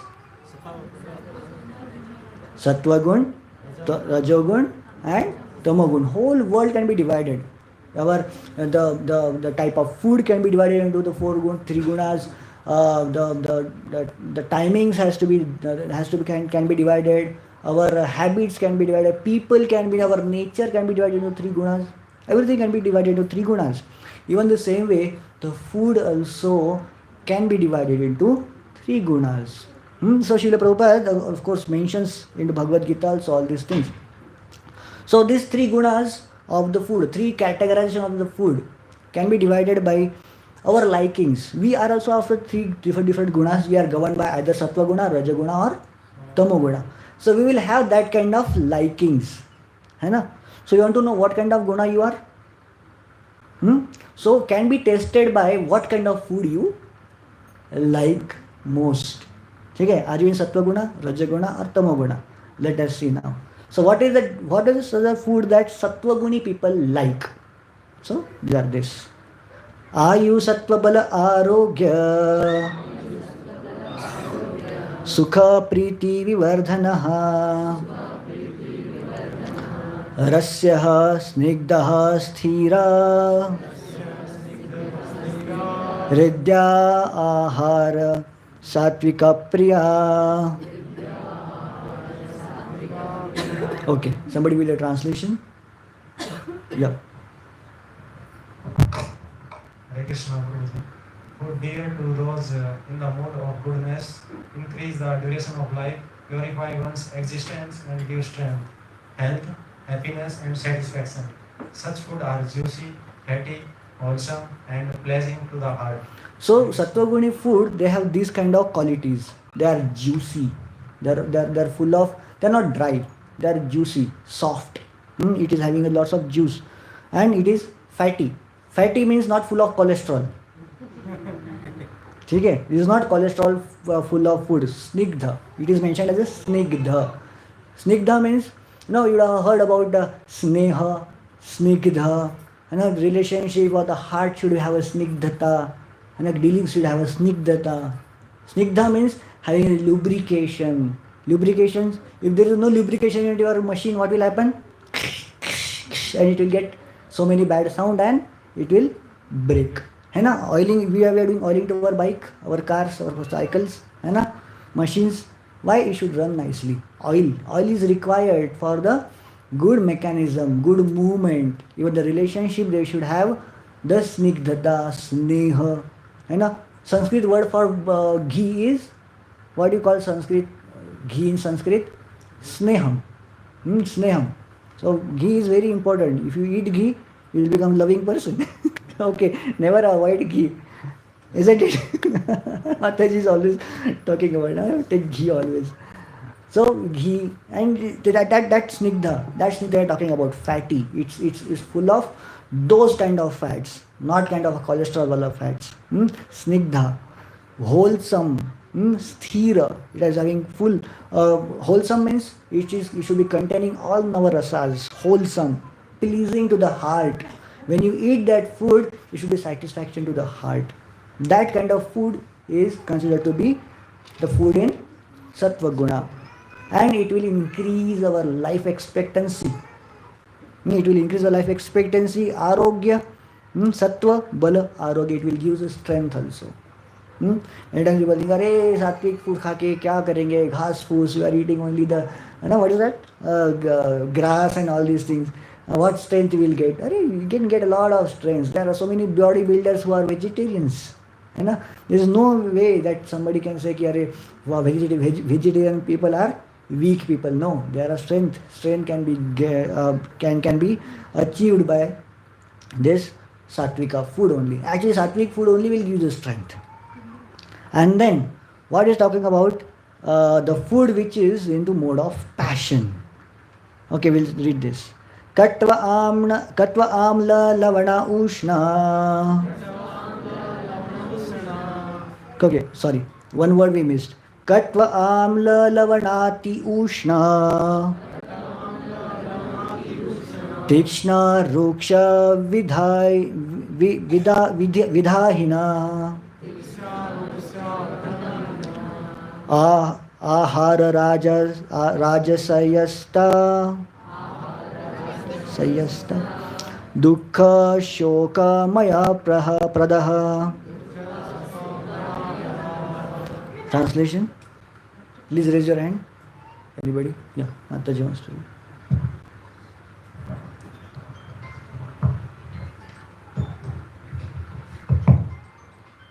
Sattva gun, Rajogun, and Tamagun. Whole world can be divided. The type of food can be divided into the three gunas. The timings can be divided. Our habits can be divided. People can be, our nature can be divided into three gunas. Everything can be divided into three gunas. Even the same way, the food also can be divided into three gunas. So Srila Prabhupada of course mentions in the Bhagavad Gita also all these things. So these three gunas of the food, three categorization of the food can be divided by our likings. We are also after three different gunas. We are governed by either Sattva guna, Raja guna, or tamoguna. So we will have that kind of likings, है ना? So you want to know what kind of guna you are? So can be tested by what kind of food you like most. ठीक है? Are you in sattva-guna, rajaguna or tamoguna? Let us see now. So what is the food that sattva-guni people like? So these are this. Ayu sattva bala arogya sukha priti vivardhanaha rasyaha snigdaha sthira hridya ahara satvika priya. Okay, somebody will a translation? Yeah. Hare Krishna Guruji. Good dear to those in the mood of goodness, increase the duration of life, purify one's existence and give strength, health, happiness and satisfaction. Such food are juicy, fatty, wholesome and pleasing to the heart. So sattva-guni food, they have these kind of qualities. They are juicy. They're full of, they're not dry. They are juicy, soft. It is having a lots of juice, and it is fatty. Fatty means not full of cholesterol. Okay, this is not cholesterol full of food. Snigdha. It is mentioned as a snigdha. Snigdha means, you have heard about the sneha, snigdha. Relationship or the heart should have a snigdhata. Dealings should have a snigdhata. Snigdha means having lubrication. Lubrications. If there is no lubrication in your machine, what will happen? And it will get so many bad sound and it will break. है ना? Oiling, we are doing oiling to our bike, our cars, our cycles, है ना? Machines. Why it should run nicely? Oil is required for the good mechanism, good movement. Even the relationship, they should have the snigdhata, sneha, है ना? Sanskrit word for ghee is, what do you call Sanskrit? Ghee in Sanskrit? Sneham. Sneham. So ghee is very important. If you eat ghee, you will become a loving person. Okay, never avoid ghee. Isn't it? Mataji is always talking about take ghee always. So ghee and that snigdha, they are talking about fatty. It's full of those kind of fats, not kind of cholesterol wala fats. Snigdha, wholesome, sthira. It is having full wholesome means it should be containing all navarasas, wholesome, pleasing to the heart. When you eat that food, it should be satisfaction to the heart. That kind of food is considered to be the food in sattva guna, and it will increase our life expectancy. It will increase our life expectancy. Arogya, sattva bala arogya. It will give us strength also. Anytime people think, "Arey, sattvic food khake kya karenge? Ghas foods. We are eating only the, what is that? Grass and all these things. What strength you will get? You can get a lot of strength. There are so many bodybuilders who are vegetarians. There is no way that somebody can say, vegetarian people are weak people. No, there are strength. Strength can be achieved by this sattvika food only. Actually, sattvic food only will give you strength. And then, what is talking about? The food which is into mode of passion. Okay, we'll read this. Katva amla lavana ushna. Okay, sorry. One word we missed. Katva amla lavanati ushna. Tikshna ruksha vidahina. Ahara rajasayasta. Dukkha shoka maya pradaha. Translation? Please raise your hand. Anybody? Yeah, Mataji wants to.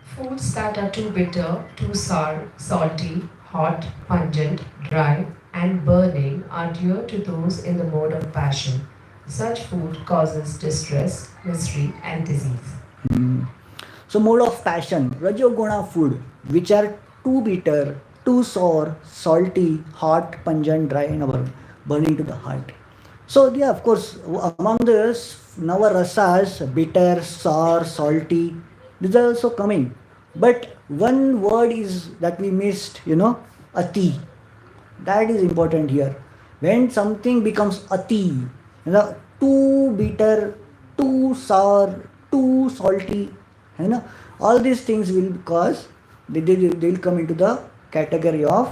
Foods that are too bitter, too sour, salty, hot, pungent, dry, and burning are dear to those in the mode of passion. Such food causes distress, misery, and disease. So, mode of passion, Rajoguna food, which are too bitter, too sour, salty, hot, pungent, dry, and burning to the heart. So yeah, of course, among this Navarasas, bitter, sour, salty, these are also coming. But one word is that we missed, ati. That is important here. When something becomes ati, too bitter, too sour, too salty, all these things will cause, they will come into the category of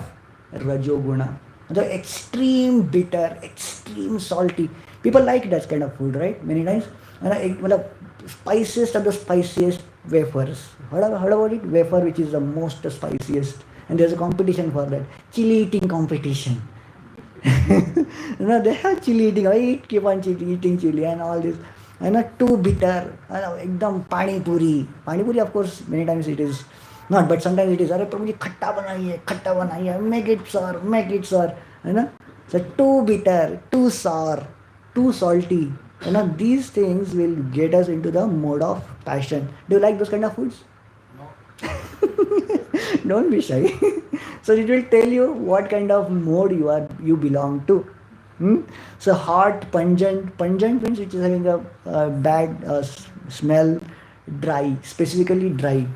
Rajoguna. The extreme bitter, extreme salty. People like that kind of food, right? Many times. Spiciest of the spiciest wafers. Heard about it? Wafer which is the most spiciest. And there's a competition for that. Chili eating competition. They have chili eating. I keep on eating chili and all this. Too bitter. Ekdam pani puri. Pani puri, of course, many times it is not, but sometimes it is. Arey prabhu ji khatta banaiye, make it sour. So too bitter, too sour, too salty. These things will get us into the mode of passion. Do you like those kind of foods? Don't be shy. So it will tell you what kind of mode you belong to. So hot, pungent means which is having a bad smell, dry, specifically dry.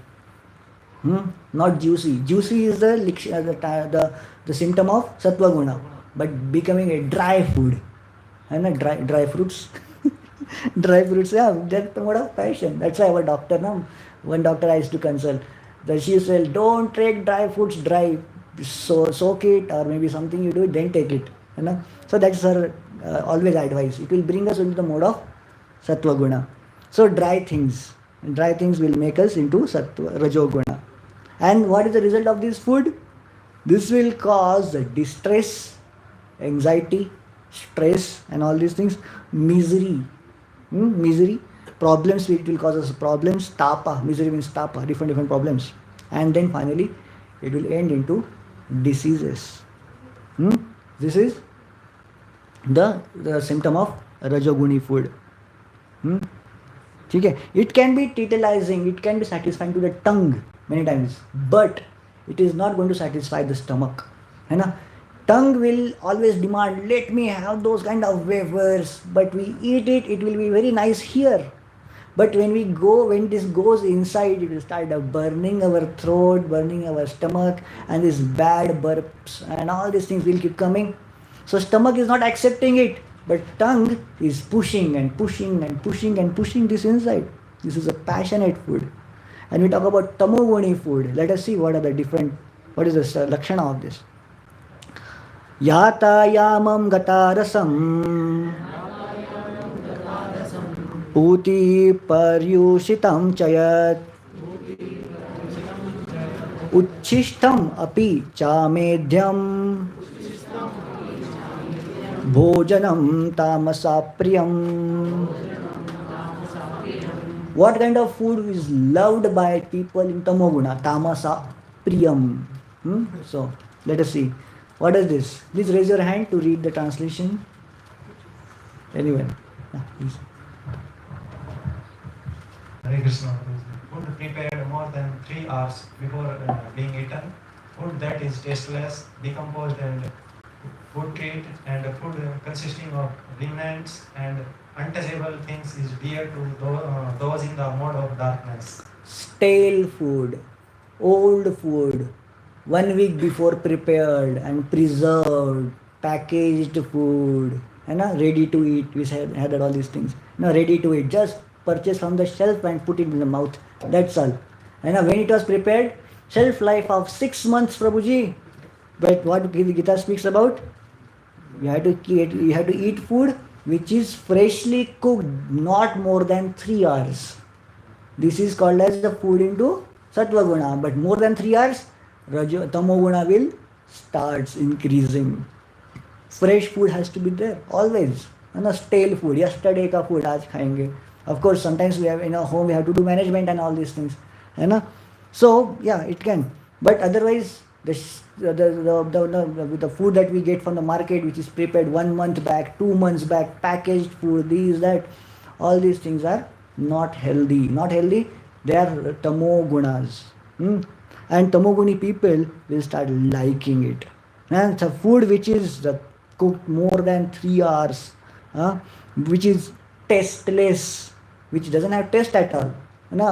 Not juicy. Juicy is the symptom of sattva guna, but becoming a dry food, and dry fruits. Dry fruits, yeah, that's the mode of passion. That's why our doctor, one doctor I used to consult, that she said, don't take dry fruits dry, so soak it or maybe something you do, then take it. So that's her always advice. It will bring us into the mode of sattva guna. So dry things will make us into sattva rajoguna. And what is the result of this food? This will cause distress, anxiety, stress, and all these things, misery. Misery, problems, it will cause us problems, tapa, misery means tapa, different problems. And then finally, it will end into diseases. This is the symptom of Rajoguni food. Okay? It can be tantalizing, it can be satisfying to the tongue many times, but it is not going to satisfy the stomach. Tongue will always demand, let me have those kind of wafers, but we eat it, it will be very nice here. But when this goes inside, it will start burning our throat, burning our stomach, and these bad burps and all these things will keep coming. So stomach is not accepting it, but tongue is pushing this inside. This is a passionate food. And we talk about tamoguni food. Let us see what is the lakshana of this. Yatayamam gatarasam Puti paryushitam chayat Uchishtam api chamedhyam Bhojanam tamasapriyam. What kind of food is loved by people in Tamoguna? Tamasa priyam. So let us see. What is this? Please raise your hand to read the translation. Anyone? Yeah, please. Hare Krishna. Food prepared more than 3 hours before being eaten. Food that is tasteless, decomposed and putrid, and food consisting of remnants and untouchable things is dear to those in the mode of darkness. Stale food, old food, 1 week before prepared and preserved, packaged food, ready to eat. We had all these things. Ready to eat, just purchase from the shelf and put it in the mouth. That's all. When it was prepared, shelf life of 6 months, Prabhuji. But what Gita speaks about? You have to eat food which is freshly cooked, not more than 3 hours. This is called as the food into Sattva Guna. But more than 3 hours, Tamoguna will starts increasing. Fresh food has to be there always. Stale food, yesterday ka food, aaj khayenge. Of course, sometimes we have in our home we have to do management and all these things. So yeah, it can. But otherwise, the food that we get from the market, which is prepared 1 month back, 2 months back, packaged food, that, all these things are not healthy. Not healthy. They are tamo gunas. And tamoguni people will start liking it. And the food which is cooked more than 3 hours, which is tasteless, which doesn't have taste at all.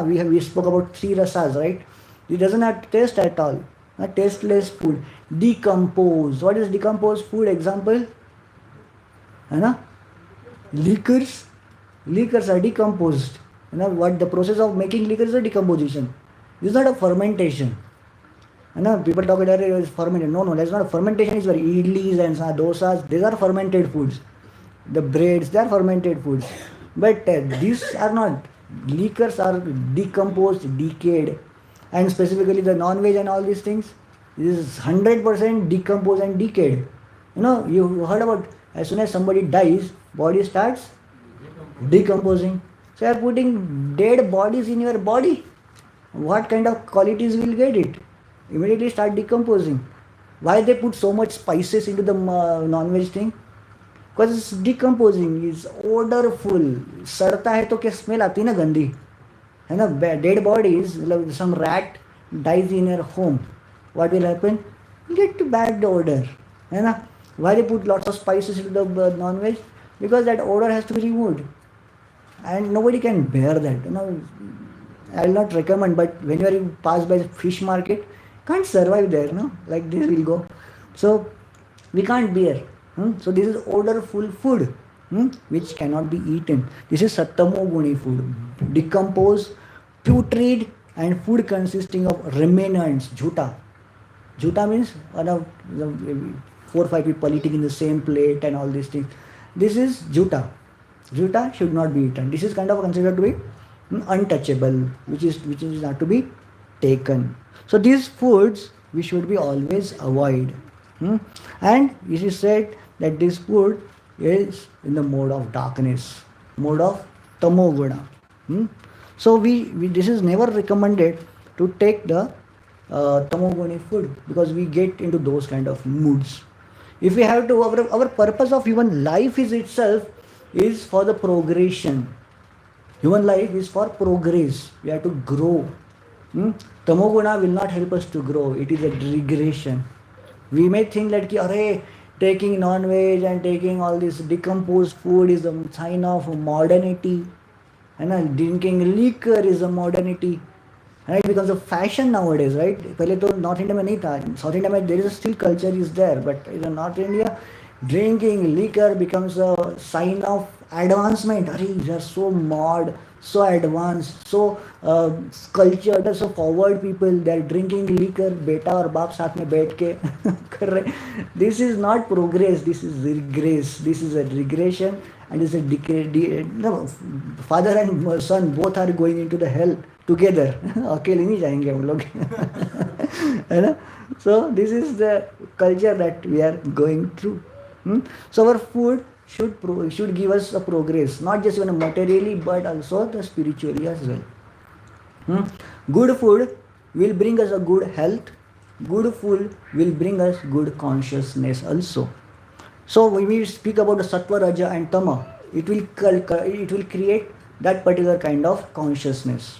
We spoke about three rasas, right? It doesn't have taste at all. Tasteless food, decomposed. What is decomposed food? Example, liquors. Liquors are decomposed. What the process of making liquor is a decomposition. This is not a fermentation. People talk about it as fermented. No, that's not a fermentation. Is where idlis and dosas, these are fermented foods. The breads, they are fermented foods. But these are not. Liquors are decomposed, decayed. And specifically the non-veg and all these things, this is 100% decomposed and decayed. You heard about as soon as somebody dies, body starts decomposing. So you are putting dead bodies in your body. What kind of qualities will get it? Immediately start decomposing. Why they put so much spices into the non-veg thing? Because it's decomposing, it's odorful. सड़ता है तो क्या smell आती है ना गंदी, है ना? Dead bodies, some rat dies in your home. What will happen? You get bad odor, है ना? Why they put lots of spices into the non-veg? Because that odor has to be removed, and nobody can bear that. I will not recommend, but whenever you pass by the fish market, can't survive there. Like this will go. So we can't bear. So this is odorful food, which cannot be eaten. This is satamoguni food, decomposed, putrid, and food consisting of remnants. Jhuta. Jhuta means 4 or 5 people eating in the same plate and all these things. This is jhuta. Jhuta should not be eaten. This is kind of considered to be untouchable, which is not to be taken. So these foods we should be always avoid. And it is said that this food is in the mode of darkness, mode of tamoguna. So we this is never recommended to take the tamoguni food, because we get into those kind of moods. If we have to, our purpose of human life is itself is for the progression. Human life is for progress. We have to grow. Tamoguna will not help us to grow. It is a regression. We may think that taking non-veg and taking all this decomposed food is a sign of modernity. And drinking liquor is a modernity. And it becomes a fashion nowadays, right? पहले तो North India में नहीं था. South India में there is still culture is there, but in North India, drinking liquor becomes a sign of advancement. We are so mod, so advanced, so cultured, so forward people. They are drinking liquor. बेटा और बाप साथ में बैठ के कर रहे. This is not progress. This is regress. This is a regression, and this is father and son both are going into the hell together. अकेले नहीं जाएंगे हम लोग, है ना? So this is the culture that we are going through. So our food should give us a progress, not just even materially, but also the spiritually as well. Good food will bring us a good health. Good food will bring us good consciousness also. So when we speak about the sattva, raja and tama, it will create that particular kind of consciousness.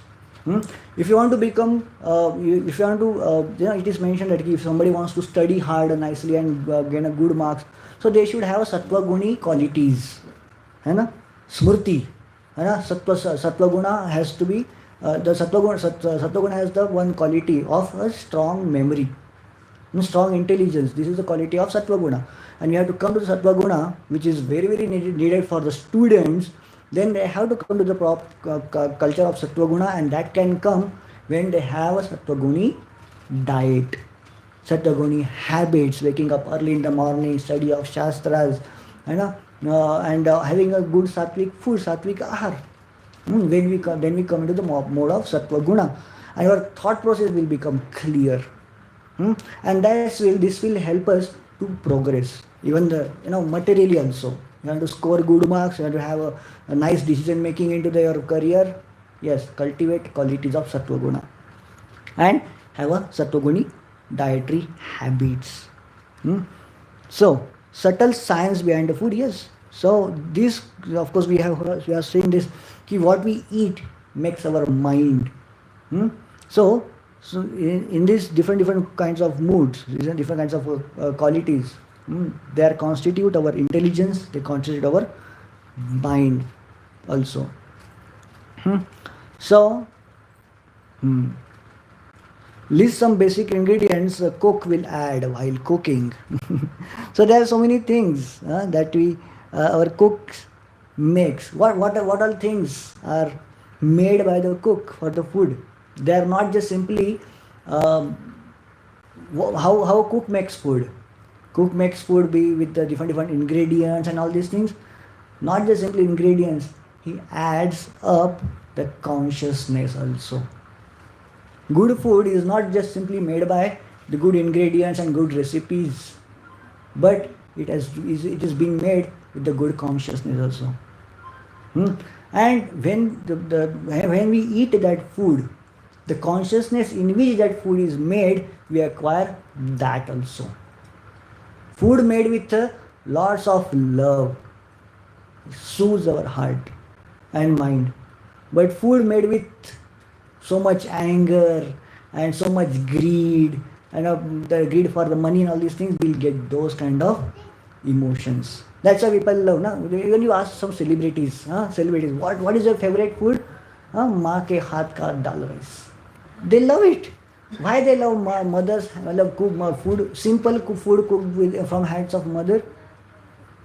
If you want to become, it is mentioned that if somebody wants to study hard nicely and gain a good marks, so they should have sattva guni qualities. Smrti. Sattva guna has to be, the sattva guna has the one quality of a strong memory, strong intelligence. This is the quality of sattva guna. And you have to come to the sattva guna, which is very, very needed for the students. Then they have to come to the culture of sattva guna, and that can come when they have a sattva guni diet, sattva guni habits, waking up early in the morning, study of shastras, and having a good sattvic food, sattvic ahar. Then we come into the mode of sattva guna, and our thought process will become clear, and this will help us to progress, even materially also. You have to score good marks, you have to have a nice decision making into your career. Yes, cultivate qualities of sattva guna and have a sattva guni dietary habits. So subtle science behind the food, yes. So this, of course, we are saying this, what we eat makes our mind. So So in these different kinds of moods, these are different kinds of qualities. They are constitute our intelligence. They constitute our mind also. So list some basic ingredients a cook will add while cooking. So there are so many things that we our cooks makes. What all things are made by the cook for the food? They are not just simply how cook makes food. Cook makes food be with the different ingredients and all these things. Not just simply ingredients. He adds up the consciousness also. Good food is not just simply made by the good ingredients and good recipes, but it is being made with the good consciousness also. And when we eat that food, the consciousness in which that food is made, we acquire that also. Food made with lots of love soothes our heart and mind, but food made with so much anger and so much greed and the greed for the money and all these things, will get those kind of emotions. That's why people love. Na? When you ask some celebrities, what is your favorite food? Maa ke haath ka dal rice. They love it. Why they love mothers? Love cook food, simple food cooked from hands of mother.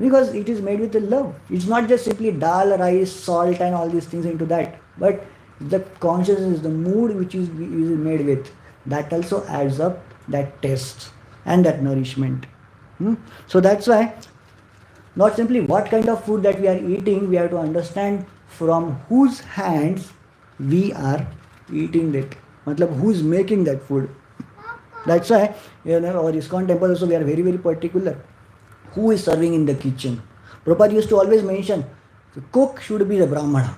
Because it is made with the love. It's not just simply dal, rice, salt and all these things into that, but the consciousness, the mood which is made with, that also adds up that taste and that nourishment. So that's why not simply what kind of food that we are eating, we have to understand from whose hands we are eating it. Matlab, who's making that food. That's why our Iskcon temple also, we are very, very particular. Who is serving in the kitchen? Prabhupada used to always mention, the cook should be the Brahmana.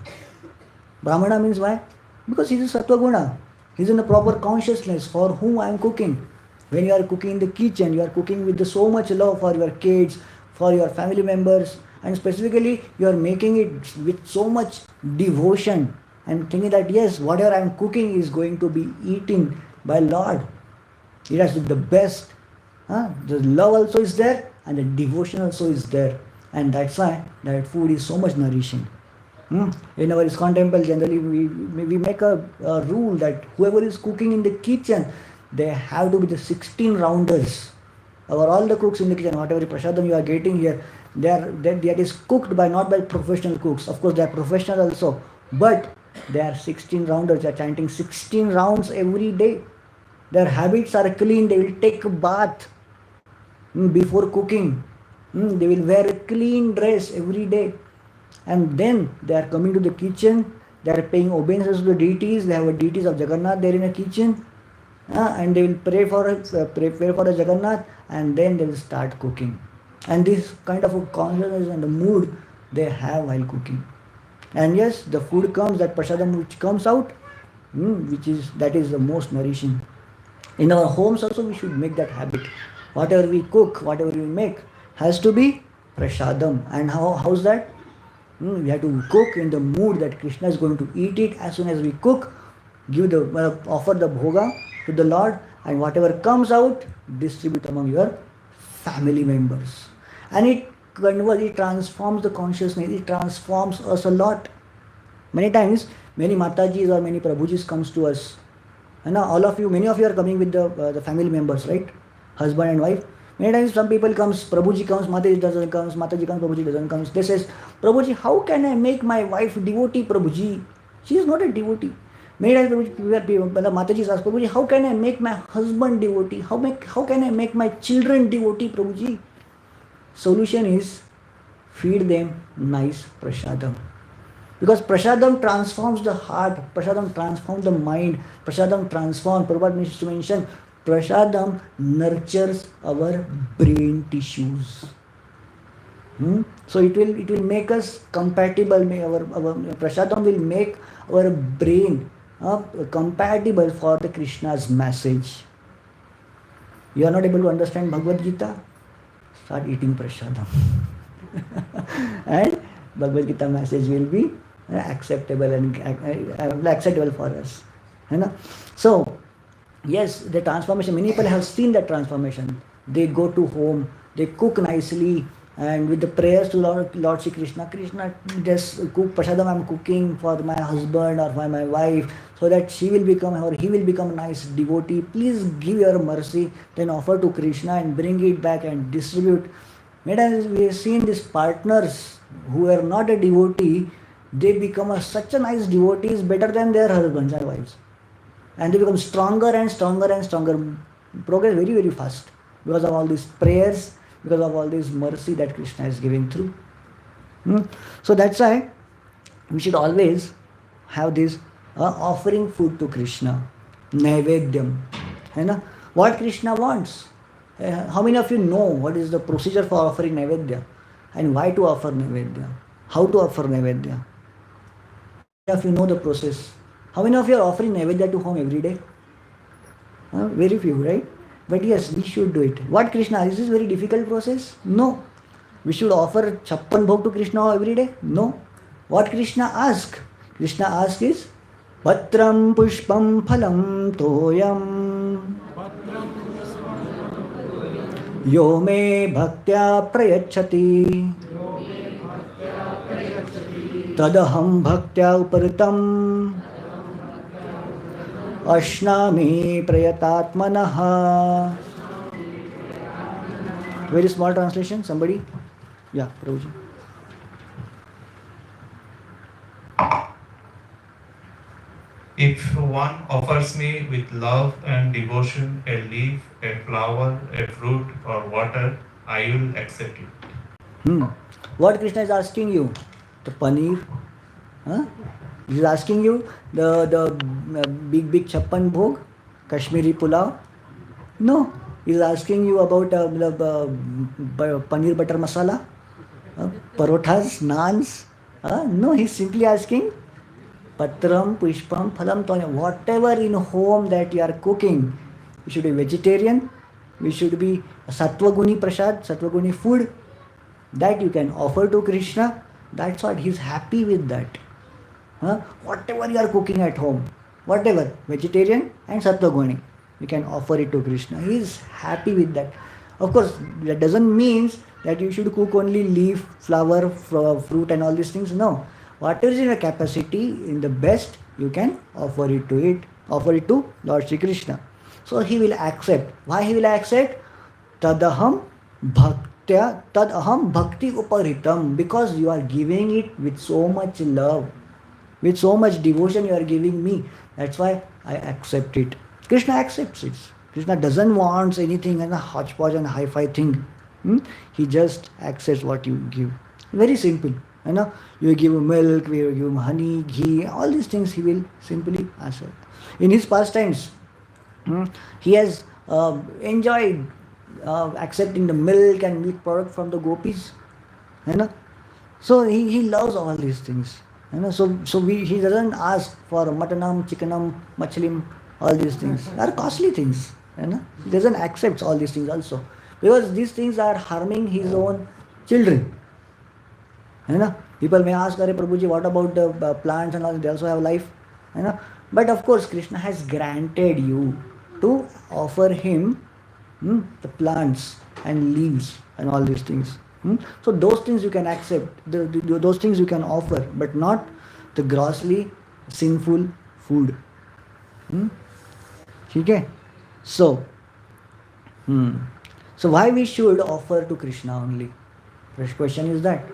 Brahmana means why? Because he is a Sattva Guna. He is in a proper consciousness for whom I am cooking. When you are cooking in the kitchen, you are cooking with so much love for your kids, for your family members, and specifically you are making it with so much devotion and thinking that yes, whatever I am cooking is going to be eaten by Lord. It has to be the best. The love also is there and the devotion also is there. And that's why that food is so much nourishing. In our Iskcon temple, generally we make a rule that whoever is cooking in the kitchen, they have to be the 16 rounders. All the cooks in the kitchen, whatever prasadam you are getting here, that is cooked by not by professional cooks. Of course, they are professional also, but they are 16 rounders. They are chanting 16 rounds every day. Their habits are clean. They will take a bath before cooking. They will wear a clean dress every day. And then they are coming to the kitchen. They are paying obeisance to the deities. They have a deities of Jagannath there in the kitchen. And they will pray for a Jagannath, and then they will start cooking. And this kind of a consciousness and the mood they have while cooking. And yes, the food comes, that prasadam which comes out, that is the most nourishing. In our homes also we should make that habit. Whatever we cook, whatever we make, has to be prasadam. And how's that? We have to cook in the mood that Krishna is going to eat it. As soon as we cook, offer the bhoga to the Lord, and whatever comes out, distribute among your family members. And it transforms the consciousness. It transforms us a lot. Many times, many Matajis or many Prabhujis comes to us. And now many of you are coming with the family members, right? Husband and wife. Many times some people comes, Prabhuji comes, Mataji doesn't come, Mataji comes, Prabhuji doesn't come. They says, Prabhuji, how can I make my wife devotee, Prabhuji? She is not a devotee. Many times Mataji asks, Prabhuji, how can I make my husband devotee? How can I make my children devotee, Prabhuji? Solution is, feed them nice prasadam. Because prasadam transforms the heart, prasadam transforms the mind, prasadam transforms, Prabhupada used to mention, prasadam nurtures our brain tissues. So it will make us compatible. Our prasadam will make our brain compatible for the Krishna's message. You are not able to understand Bhagavad Gita? Start eating prasadam. And Bhagavad Gita message will be acceptable and acceptable for us. So Yes, the transformation, many people have seen that transformation. They go to home, they cook nicely, and with the prayers to Lord Shri Krishna, Krishna just cook prasadam, I'm cooking for my husband or for my wife, so that she will become or he will become a nice devotee. Please give your mercy, then offer to Krishna and bring it back and distribute. Madam, we have seen these partners who are not a devotee, they become such a nice devotees, better than their husbands and wives, and they become stronger and stronger and stronger, progress very very fast, because of all these prayers, because of all this mercy that Krishna is giving through. So that's why we should always have this offering food to Krishna, naivedyam, है ना? What Krishna wants. How many of you know what is the procedure for offering naivedya, and why to offer naivedya, how to offer naivedya? How many of you know the process? How many of you are offering naivedya to home every day? Very few, right? But yes, we should do it. What Krishna, is this very difficult process? No. We should offer chappan bhog to Krishna every day? No. What Krishna asks? Krishna asks is patram pushpam phalam toyam yo me bhaktya prayachati tadaham bhaktya uparitam ashnami prayatatmanaha. Very small translation, somebody? Yeah, Prabhuji. If one offers me with love and devotion a leaf, a flower, a fruit, or water, I will accept it. What Krishna is asking you? The paneer? Huh? He is asking you the big chappan bhog, Kashmiri pulao? No. He is asking you about paneer butter masala, parothas, naans. No, he is simply asking patram, pushpam, phalam, toyam. Whatever in home that you are cooking, you should be vegetarian, we should be sattva-guni prasad, sattva-guni food, that you can offer to Krishna. That's what he is happy with that. Whatever you are cooking at home, whatever, vegetarian and sattva-guni, you can offer it to Krishna. He is happy with that. Of course, that doesn't mean that you should cook only leaf, flower, fruit and all these things. No. Whatever is in your capacity, in the best, you can offer it to Lord Shri Krishna. So he will accept. Why he will accept? Tadaham bhakti uparitam. Because you are giving it with so much love, with so much devotion you are giving me. That's why I accept it. Krishna accepts it. Krishna doesn't want anything and a hodgepodge and hi-fi thing. He just accepts what you give. Very simple. You give him milk, you give him honey, ghee, all these things he will simply accept. In his pastimes, he has enjoyed accepting the milk and milk product from the gopis. So he loves all these things. He doesn't ask for matanam, chickenam, machalim, all these things. They are costly things. He doesn't accept all these things also, because these things are harming his own children. People may ask, Are Prabhuji, what about the plants and all? They also have life. But of course, Krishna has granted you to offer him the plants and leaves and all these things. So those things you can accept, those things you can offer, but not the grossly sinful food. Okay? So why we should offer to Krishna only? First question is that.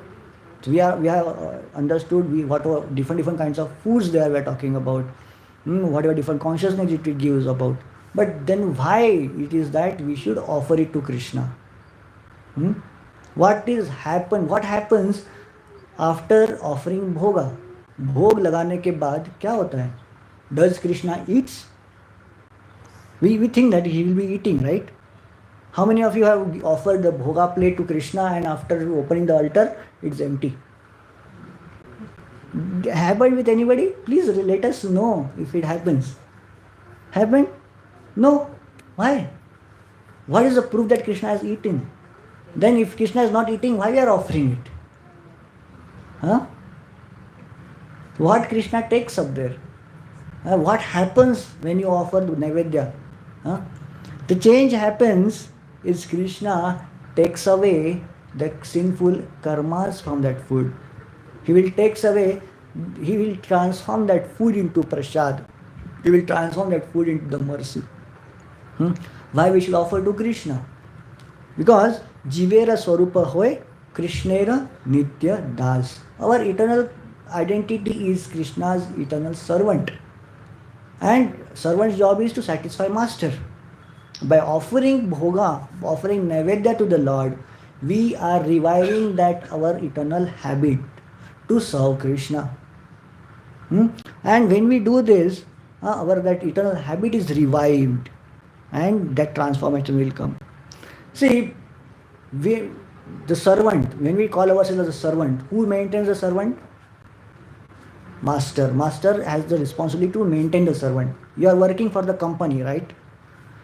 So we have understood what are different kinds of foods there we are talking about, whatever different consciousness it gives about. But then why it is that we should offer it to Krishna? What happens after offering bhoga? Bhog लगाने के बाद क्या होता है? Does Krishna eats? We think that he will be eating, right? How many of you have offered the bhoga plate to Krishna and after opening the altar, it's empty? Happened with anybody? Please let us know if it happens. Happened? No. Why? What is the proof that Krishna has eaten? Then if Krishna is not eating, why we are offering it? What Krishna takes up there? What happens when you offer the naivedya? Huh? The change happens is Krishna takes away the sinful karmas from that food. He will takes away, he will transform that food into prasad. He will transform that food into the mercy. Why we should offer to Krishna? Because Jivera Swarupa Hoy Krishnera Nitya Das. Our eternal identity is Krishna's eternal servant. And servant's job is to satisfy master. By offering bhoga, offering naivedya to the Lord, we are reviving that our eternal habit to serve Krishna. And when we do this, our that eternal habit is revived, and that transformation will come. See, the servant, when we call ourselves as a servant, who maintains the servant? Master. Master has the responsibility to maintain the servant. You are working for the company, right?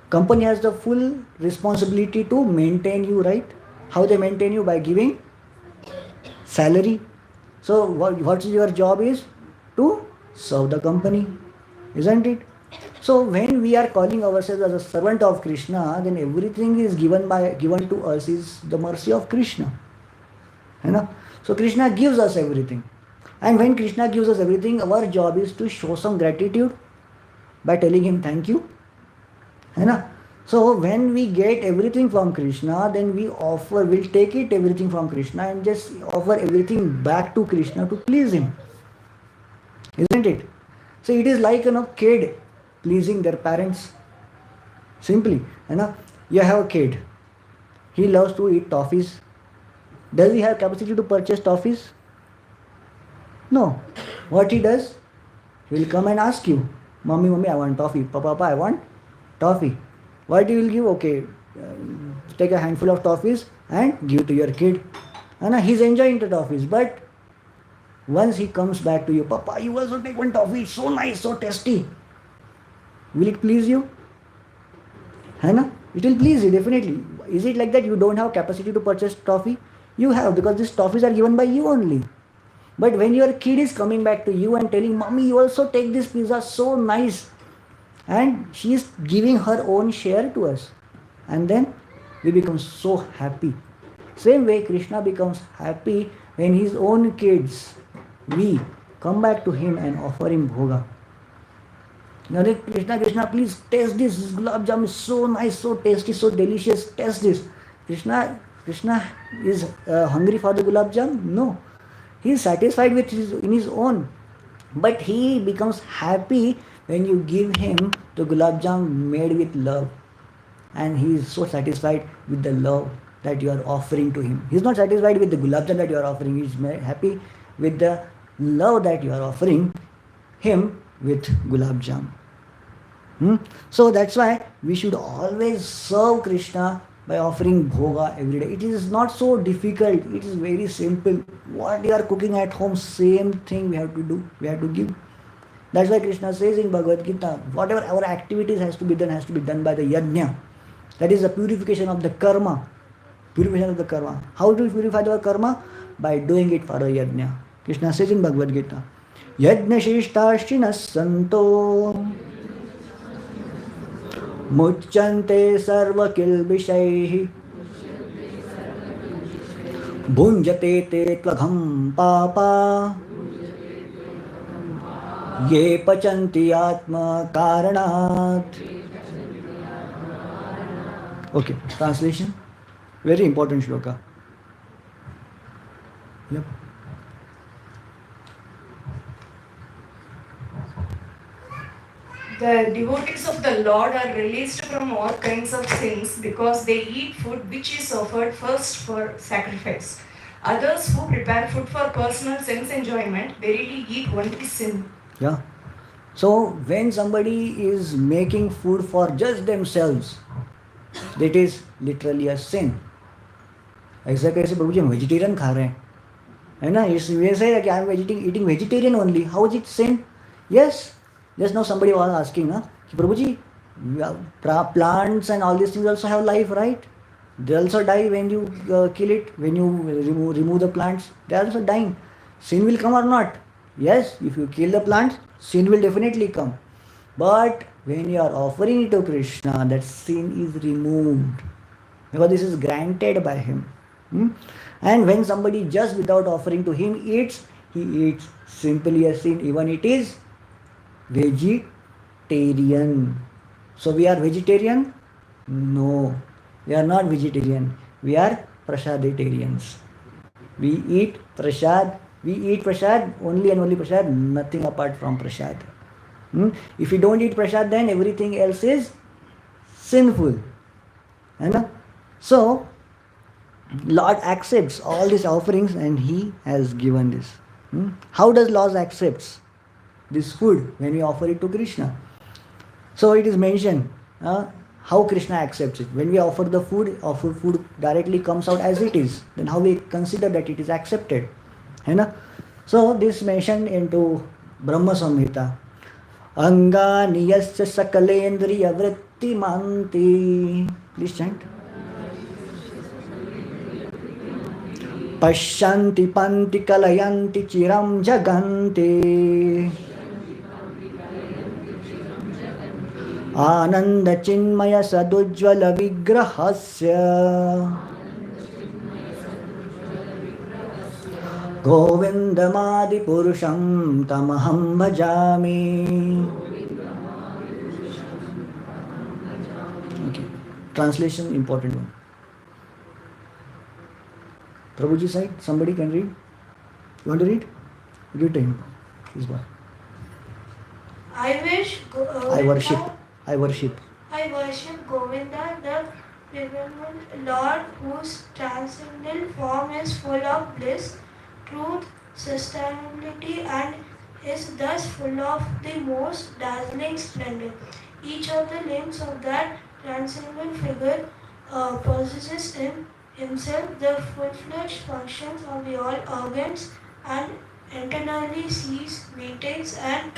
Company has the full responsibility to maintain you, right? How they maintain you? By giving salary. So what is your job is? To serve the company, isn't it? So when we are calling ourselves as a servant of Krishna, then everything is given to us is the mercy of Krishna. You know? So Krishna gives us everything. And when Krishna gives us everything, our job is to show some gratitude by telling him thank you. You know? So when we get everything from Krishna, then we'll take it everything from Krishna and just offer everything back to Krishna to please him. Isn't it? So it is like kid pleasing their parents. Simply, you have a kid. He loves to eat toffees. Does he have capacity to purchase toffees? No. What he does? He will come and ask you, Mommy, I want toffee. Papa, I want toffee. What you will give? Okay, take a handful of toffees and give to your kid. And he's enjoying the toffees. But once he comes back to you, Papa, you also take one toffee. It's so nice, so tasty. Will it please you? It will please you, definitely. Is it like that you don't have capacity to purchase toffee? You have, because these toffees are given by you only. But when your kid is coming back to you and telling, Mommy, you also take this pizza, so nice. And she is giving her own share to us. And then we become so happy. Same way Krishna becomes happy when his own kids, we come back to him and offer him bhoga. Krishna, please taste this. This gulab jam is so nice, so tasty, so delicious. Taste this. Krishna is hungry for the gulab jam? No. He is satisfied with in his own. But he becomes happy when you give him the gulab jam made with love. And he is so satisfied with the love that you are offering to him. He is not satisfied with the gulab jam that you are offering. He is happy with the love that you are offering him with gulab jam. So that's why we should always serve Krishna by offering bhoga every day. It is not so difficult. It is very simple. What you are cooking at home, same thing we have to do. We have to give. That's why Krishna says in Bhagavad Gita, whatever our activities has to be done by the yajna. That is the purification of the karma. Purification of the karma. How do we purify the karma? By doing it for a yajna. Krishna says in Bhagavad Gita, Yajna shishtashinas santo muchyante sarva kilbishaihi bhunjate te tvagham papa ye pachanti atma karanat. Okay, translation. Very important shloka. Yep. The devotees of the Lord are released from all kinds of sins because they eat food which is offered first for sacrifice. Others who prepare food for personal sense enjoyment verily eat only sin. Yeah. So when somebody is making food for just themselves, that is literally a sin. ऐसा कैसे प्रभु जी हम vegetarian खा रहे हैं, है ना? इस वैसे है कि I am eating vegetarian only. How is it sin? Yes. Just now somebody was asking, कि प्रभु जी, plants and all these things also have life, right? They also die when you kill it, when you remove the plants. They are also dying. Sin will come or not? Yes, if you kill the plants, sin will definitely come. But when you are offering it to Krishna, that sin is removed because this is granted by him. And when somebody just without offering to him eats, he eats simply a sin, even it is vegetarian. So we are vegetarian? No, we are not vegetarian. We are prasaditarians. We eat prasad. We eat prasad, only and only prasad, nothing apart from prasad. If we don't eat prasad, then everything else is sinful. So, Lord accepts all these offerings and he has given this. How does Lord accepts this food when we offer it to Krishna? So it is mentioned how Krishna accepts it. When we offer the food, food directly comes out as it is. Then how we consider that it is accepted? So this mentioned into Brahma Samhita. Anga niyasya sakalendriya vritti manti. Please chant. Pashyanti panti kalayanti chiram jaganti. Ananda chinmaya sadujvala vigrahasya. Govindamadi purusham tamaham bhajami. Okay. Translation important one. Prabhuji side, somebody can read? You want to read? Give it to him. He's one. I worship. I worship Govinda, the benevolent Lord, whose transcendental form is full of bliss, truth, sustainability, and is thus full of the most dazzling splendor. Each of the limbs of that transcendental figure possesses in himself the full-fledged functions of the all organs and internally sees, maintains, and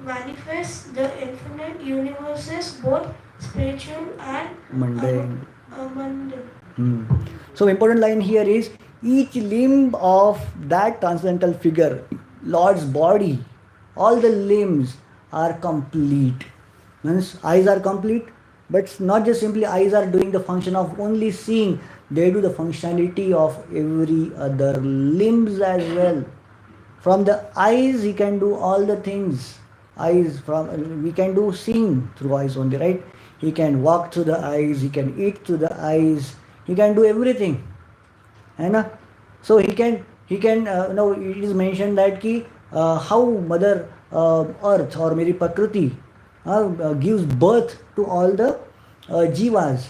manifests the infinite universes, both spiritual and Mundane. mundane. So important line here is each limb of that transcendental figure, Lord's body, all the limbs are complete. Means eyes are complete, but not just simply eyes are doing the function of only seeing, they do the functionality of every other limbs as well. From the eyes he can do all the things. We can do seeing through eyes only, right? He can walk through the eyes, he can eat through the eyes, he can do everything. So he can it is mentioned that how Mother Earth or maybe Prakriti gives birth to all the jivas.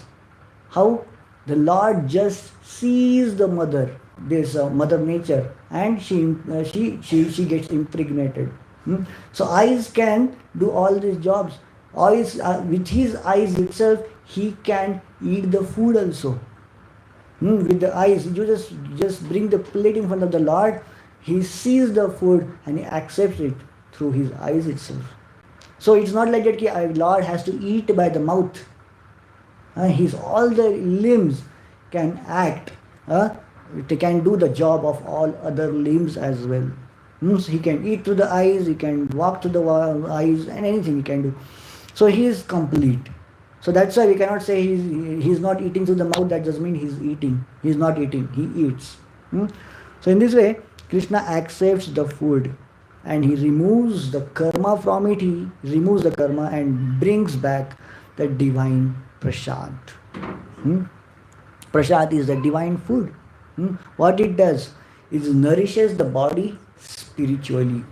How the Lord just sees the mother, this Mother Nature, and she gets impregnated. So eyes can do all these jobs. Eyes, with his eyes itself, he can eat the food also. With the eyes, you just bring the plate in front of the Lord, he sees the food and he accepts it through his eyes itself. So it's not like that Lord has to eat by the mouth. His all the limbs can act. They can do the job of all other limbs as well. So he can eat through the eyes, he can walk through the eyes, and anything he can do. So he is complete. So that's why we cannot say he's not eating through the mouth. That doesn't mean he's eating. He's not eating. He eats. So in this way, Krishna accepts the food and he removes the karma from it. He removes the karma and brings back the divine prasad. Prasad is the divine food. What it does is nourishes the body spiritually.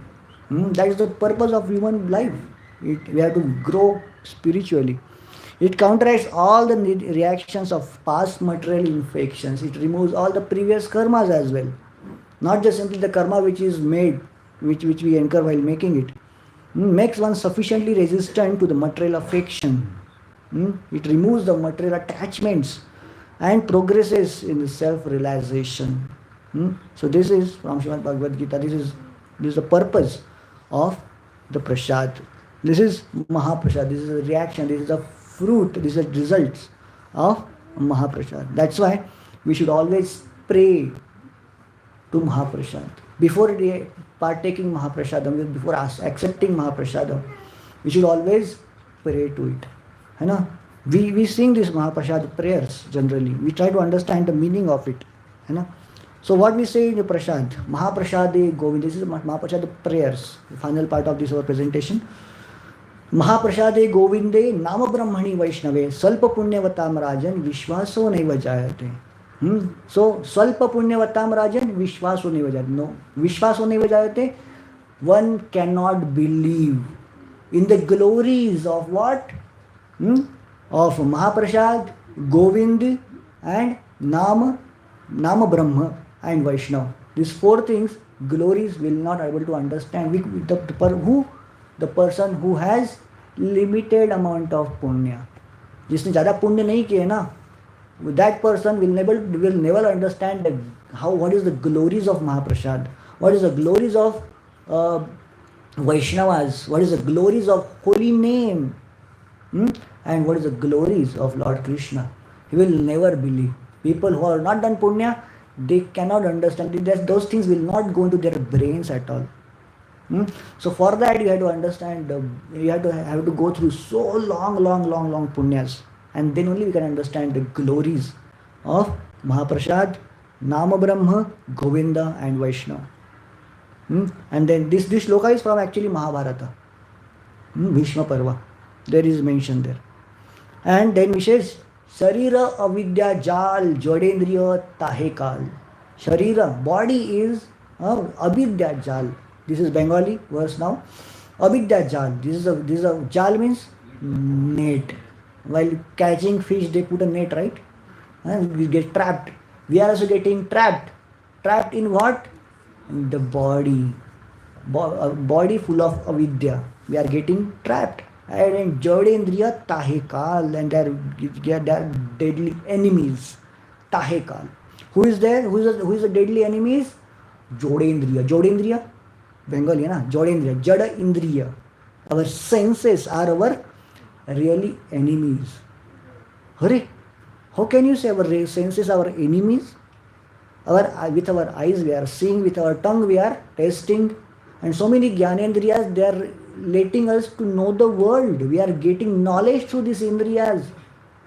That is the purpose of human life. We have to grow spiritually. It counteracts all the reactions of past material infections. It removes all the previous karmas as well. Not just simply the karma which is made, which we incur while making it. Makes one sufficiently resistant to the material affection. It removes the material attachments and progresses in the self-realization. So this is from Srimad Bhagavad Gita. This is the purpose of the prasad. This is Mahaprasad. This is a reaction. This is a fruit. These are results of Mahaprasad. That's why we should always pray to Mahaprasad. Before partaking Mahaprasadam, before accepting Mahaprasadam, we should always pray to it. You know, we sing these Mahaprasad prayers generally. We try to understand the meaning of it. You know. So what we say in the Prasad, Mahaprasade Govinda, this is Mahaprasad prayers, the final part of this our presentation. Mahaprasade Govinde Nama Brahmani Vaishnave Salpa Punyavatam Rajan Vishwaso Naiva Jayate. So Salpa Punyavatam Rajan Vishwaso Naiva Jayate. No, Vishwaso Naiva Jayate. One cannot believe in the glories of what? Of Mahaprasad, Govind and Nama Brahma and Vaishnava. These four things, glories will not able to understand. The person who has limited amount of punya. जिसने ज़्यादा पुण्य नहीं किए ना, that person will never understand what is the glories of Mahaprasad, what is the glories of Vaishnavas, what is the glories of holy name, and what is the glories of Lord Krishna. He will never believe. People who are not done punya, they cannot understand it. Those things will not go into their brains at all. So for that you have to understand, you have to go through so long punyas, and then only we can understand the glories of Mahaprasad, Nama Brahma, Govinda and Vaishnava. And then this shloka is from actually Mahabharata, Bhishma Parva. There is mention there. And then we says Sharira avidya jal jodendriya tahekal. Sharira, body is avidya jal. This is Bengali verse now. Avidya jal. This is a jal means net. While catching fish, they put a net, right? And we get trapped. We are also getting trapped. Trapped in what? In the body. Body full of avidya. We are getting trapped. And Jodendriya Tahekal, and they are deadly enemies. Tahekal. Who is there? Who is the deadly enemies? Jodendriya. Jodendriya? Bengali, na? Jodendriya. Jada Indriya. Our senses are our really enemies. Hurry! How can you say our senses are our enemies? With our eyes we are seeing, with our tongue we are tasting, and so many Gyanendriyas, they are letting us to know the world. We are getting knowledge through these Indriyas.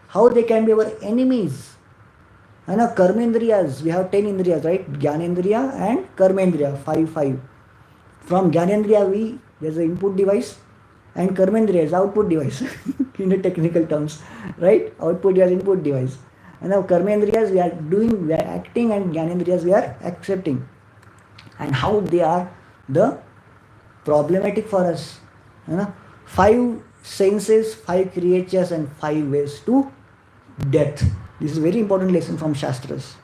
How they can be our enemies? And Karmendriyas, we have 10 Indriyas, right? Gyanendriya and Karmendriya, 5. From Gyanendriya, there's an input device, and Karmendriya is output device in the technical terms, right? Output device, input device. And now Karmendriyas we are acting, and Gyanendriyas we are accepting. And how they are the problematic for us. 5 senses, 5 creatures and 5 ways to death. This is a very important lesson from Shastras.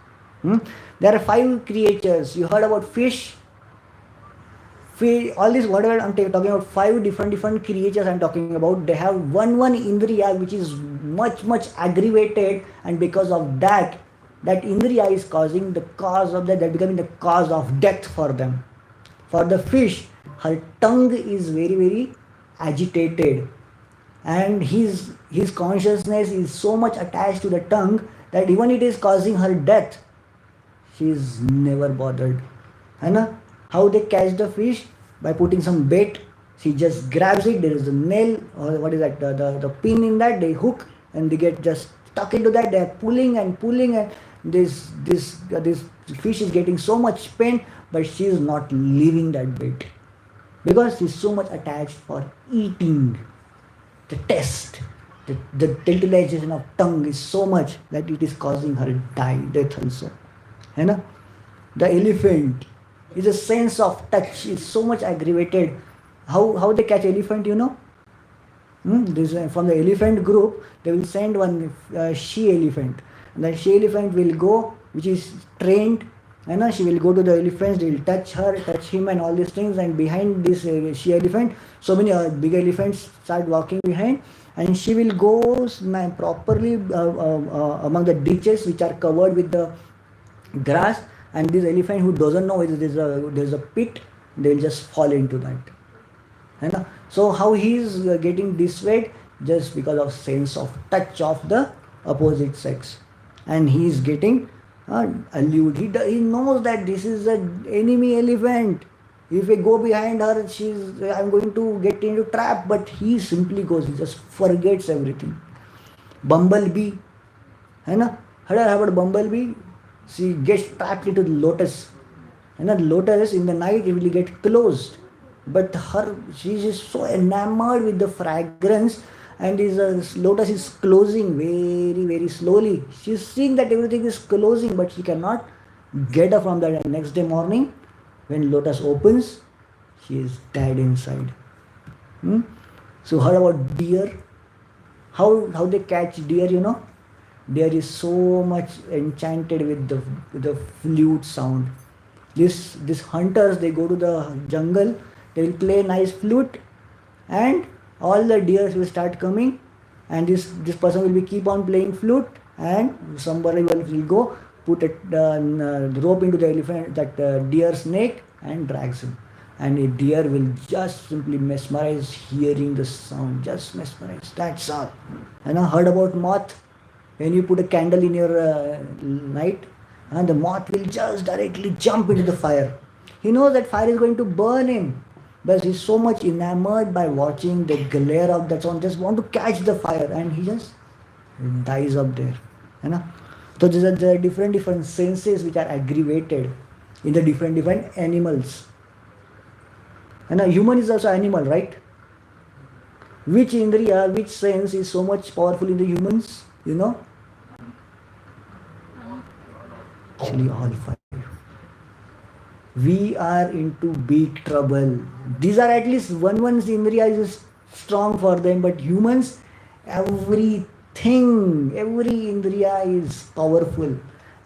There are 5 creatures. You heard about fish. All this, whatever I'm talking about, 5 different creatures I'm talking about. They have one Indriya which is much aggravated, and because of that Indriya is causing the cause of that becoming the cause of death for them. For the fish, her tongue is very agitated, and his consciousness is so much attached to the tongue that even it is causing her death, she is never bothered. How they catch the fish? By putting some bait. She just grabs it, there is a nail, or what is that, the pin in that, they hook, and they get just stuck into that. They are pulling, and this fish is getting so much pain, but she is not leaving that bait, because she is so much attached for eating. The taste, the tantalization of tongue is so much that it is causing her death also. The elephant is a sense of touch, is so much aggravated. How they catch elephant, This, from the elephant group, they will send one she elephant. And the she elephant will go, which is trained, she will go to the elephants, they will touch him and all these things, and behind this she elephant, so many big elephants start walking behind, and she will go properly among the ditches which are covered with the grass, and this elephant who doesn't know there's a pit, they will just fall into that. So how he is getting dissuaded? Just because of sense of touch of the opposite sex, and he is getting allured. He knows that this is an enemy elephant. If we go behind her, I'm going to get into trap, but he simply goes, he just forgets everything. Bumblebee, है ना? Heard about Bumblebee? She gets trapped into the lotus. And the lotus in the night it will get closed. But she is so enamored with the fragrance, and lotus is closing very, very slowly. She's seeing that everything is closing, but she cannot get up from that. And next day morning, when lotus opens, she is dead inside. So heard about deer? How they catch deer, you know? Deer is so much enchanted with the flute sound. These hunters, they go to the jungle, they will play nice flute, and all the deers will start coming, and this person will be keep on playing flute, and somebody will go put a rope into the elephant, that deer's neck, and drags him. And a deer will just simply mesmerize hearing the sound, just mesmerize. That's all. And I heard about moth. When you put a candle in your night, and the moth will just directly jump into the fire. He knows that fire is going to burn him, but he's so much enamored by watching the glare of that sound, just want to catch the fire, and he just dies up there. You know? So there are different senses which are aggravated in the different animals. And a human is also animal, right? Which indriya, which sense is so much powerful in the humans? You know? Actually, all five. We are into big trouble. These are at least one's indriya is strong for them, but humans, every indriya is powerful,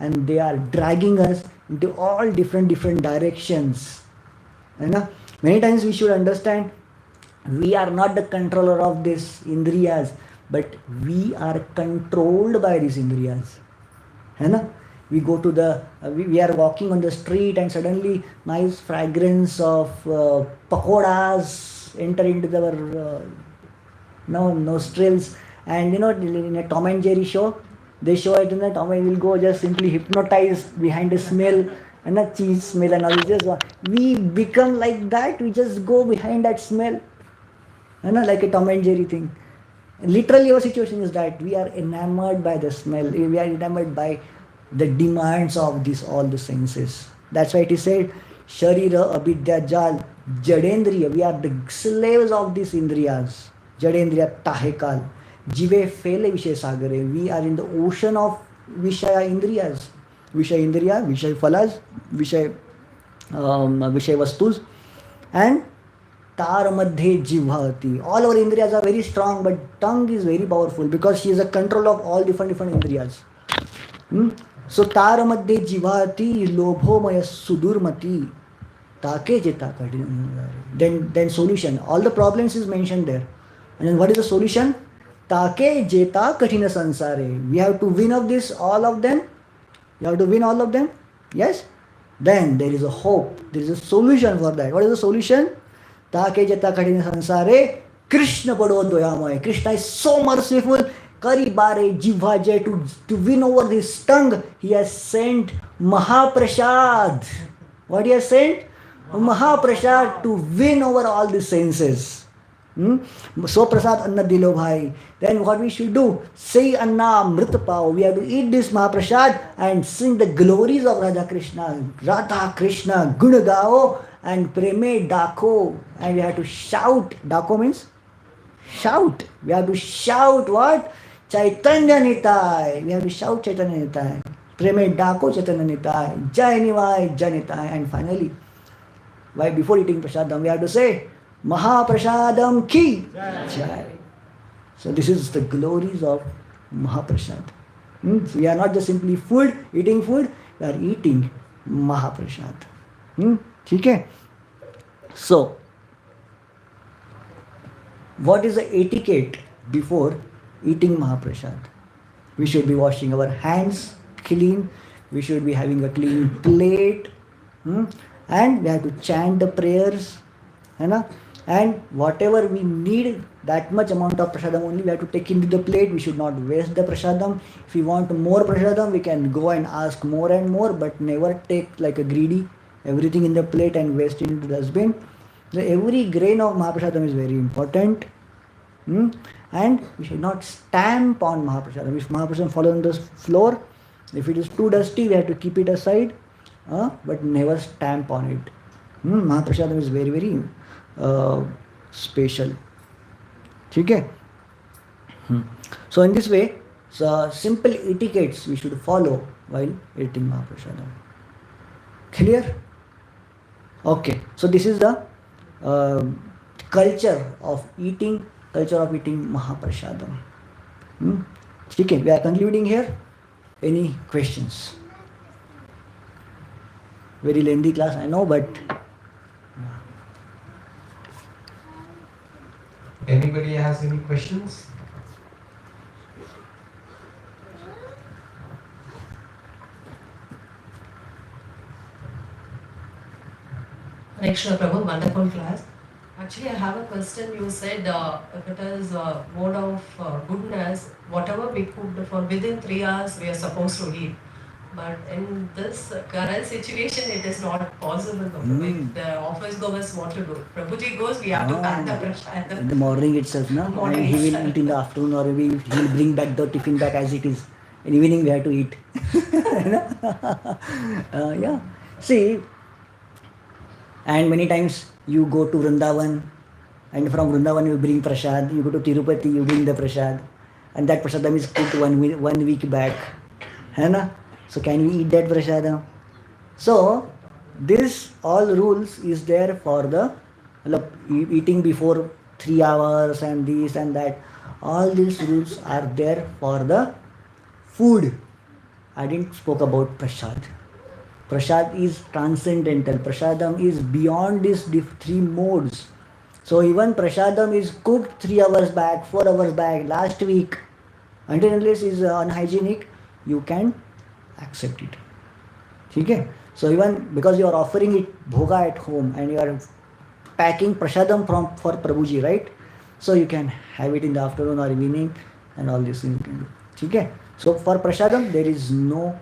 and they are dragging us into all different directions. You know? Many times we should understand we are not the controller of these indriyas, but we are controlled by these indriyas. You know? We go to we are walking on the street, and suddenly nice fragrance of pakoras enter into our nostrils. And you know, in a Tom and Jerry show, they show it in the Tom and will go just simply hypnotized behind a smell, and a cheese smell, and all. We become like that. We just go behind that smell, you know, like a Tom and Jerry thing. Literally, our situation is that we are enamored by the smell. We are enamored by the demands of all the senses. That's why it is said, Sharira Abidya Jal Jadendriya. We are the slaves of these indriyas. Jadendriya Tahekal. Jive Fele Vishay Sagare. We are in the ocean of Vishaya Indriyas. Vishay Indriya, Vishay Phalas, Vishay Vastus, and Tar Madhe Jivhati. All our indriyas are very strong, but tongue is very powerful because she is a control of all different indriyas. So Tar Madhe Jivhati Lobhomaya Sudurmati Take Jeta. Then solution. All the problems is mentioned there. And then what is the solution? Take Jeta Kathina Sansare. We have to win all of them. You have to win all of them? Yes? Then there is a hope. There is a solution for that. What is the solution? Take Jeta Kathina Sansare Krishna Pado Doyamaya. Krishna is so merciful. Kari bare jivha to win over this tongue, he has sent Mahaprasad. What he has sent? Mahaprasad to win over all the senses. So prasad anna dilo bhai. Then what we should do? Say anna amrit pao. We have to eat this Mahaprasad and sing the glories of Radha Krishna. Radha Krishna Gunagao and Preme Dako. And we have to shout. Dako means shout. We have to shout what? Chaitanya Nitai. We have to shout Chaitanya Nitai. Preme Dako Chaitanya Nitai. Jai Nivai Janitai. And finally, before eating prasadam, we have to say Mahaprasadam Ki Jai. So this is the glories of Mahaprasad. So we are not just simply eating food, we are eating Mahaprasad. Okay? So, what is the etiquette before eating Mahaprasad? We should be washing our hands clean. We should be having a clean plate. And we have to chant the prayers. And whatever we need, that much amount of prasadam only we have to take into the plate. We should not waste the prasadam. If we want more prasadam, we can go and ask more and more, but never take like a greedy. everything in the plate and waste into the dustbin. So every grain of Mahaprasadam is very important. And we should not stamp on Mahaprasadam. If Mahaprasadam falls on the floor, if it is too dusty, we have to keep it aside, but never stamp on it. Mahaprasadam is very, very special. Okay? So in this way, so simple etiquettes we should follow while eating Mahaprasadam. Clear? Okay. So this is the culture of eating Mahaprasadam. Okay, we are concluding here. Any questions? Very lengthy class, I know, but Anybody has any questions? Krishna Prabhu, wonderful class. Actually, I have a question. You said if it is a mode of goodness, whatever we cooked for within 3 hours, we are supposed to eat. But in this current situation, it is not possible. If the office goers want to do, Prabhuji goes, we have to pack the prasad. in the morning itself, no? Morning And he will itself. eat in the afternoon, or maybe he will bring back the tiffin back as it is. In evening, we have to eat. Yeah. See, and many times you go to Vrindavan, and from Vrindavan you bring prasad. You go to Tirupati, you bring the prasad, and that prasadam is cooked 1 week back. है ना? So can we eat that prasadam? So this all rules is there for the eating before 3 hours and this and that. All these rules are there for the food. I didn't spoke about prasad. Prasad is transcendental. Prasadam is beyond these 3 modes. So even prasadam is cooked 3 hours back, 4 hours back, last week. Until unless is unhygienic, you can accept it. Okay? So even because you are offering it bhoga at home and you are packing prasadam for Prabhuji, right? So you can have it in the afternoon or evening and all these things you can do. Okay? So for prasadam there is no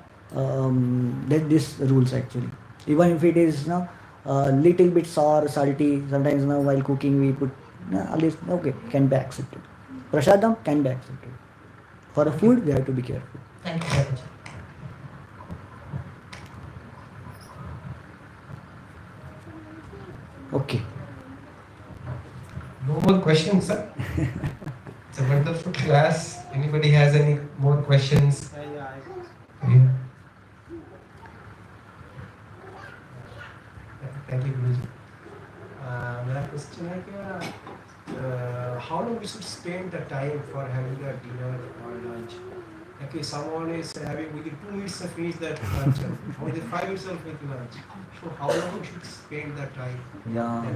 this rules actually. Even if it is little bit sour, salty, sometimes while cooking we put at least okay, can be accepted. Prasadam can be accepted. For food we have to be careful. Thank you, Prabhuji. Okay. No more questions, sir? It's a wonderful class. Anybody has any more questions? Yeah. Thank you, Guruji. मेरा question है कि how long we should spend the time for having a dinner or lunch? Like if someone is having within 2 minutes to finish that lunch, or within 5 minutes of making lunch. So how long we should spend that time? Yeah.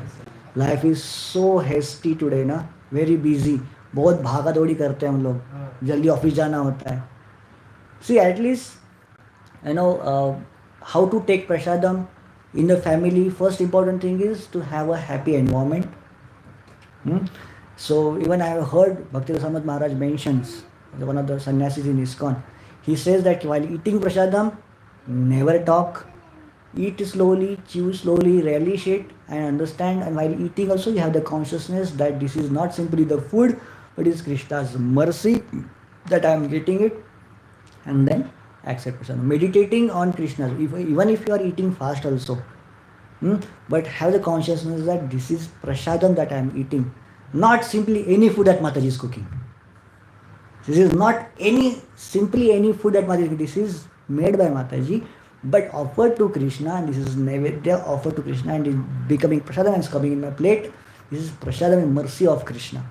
Life is so hasty today ना, very busy. बहुत भागा दौड़ी करते हैं हम लोग, जल्दी office जाना होता है. See, at least how to take prasadam in the family. First important thing is to have a happy environment. So even I have heard Bhakti Rasamad Maharaj mentions, one of the sannyasis in Iskcon, he says that while eating prasadam, never talk, eat slowly, chew slowly, relish it and understand. And while eating also you have the consciousness that this is not simply the food, but it is Krishna's mercy that I am getting it, and then accept prasadam. Meditating on Krishna, even if you are eating fast also, but have the consciousness that this is prasadam that I am eating, not simply any food that Mataji is cooking. This is not simply any food that Mataji is cooking. This is made by Mataji, but offered to Krishna, and this is Naivedya offered to Krishna and is becoming prasadam and is coming in my plate. This is prasadam and mercy of Krishna.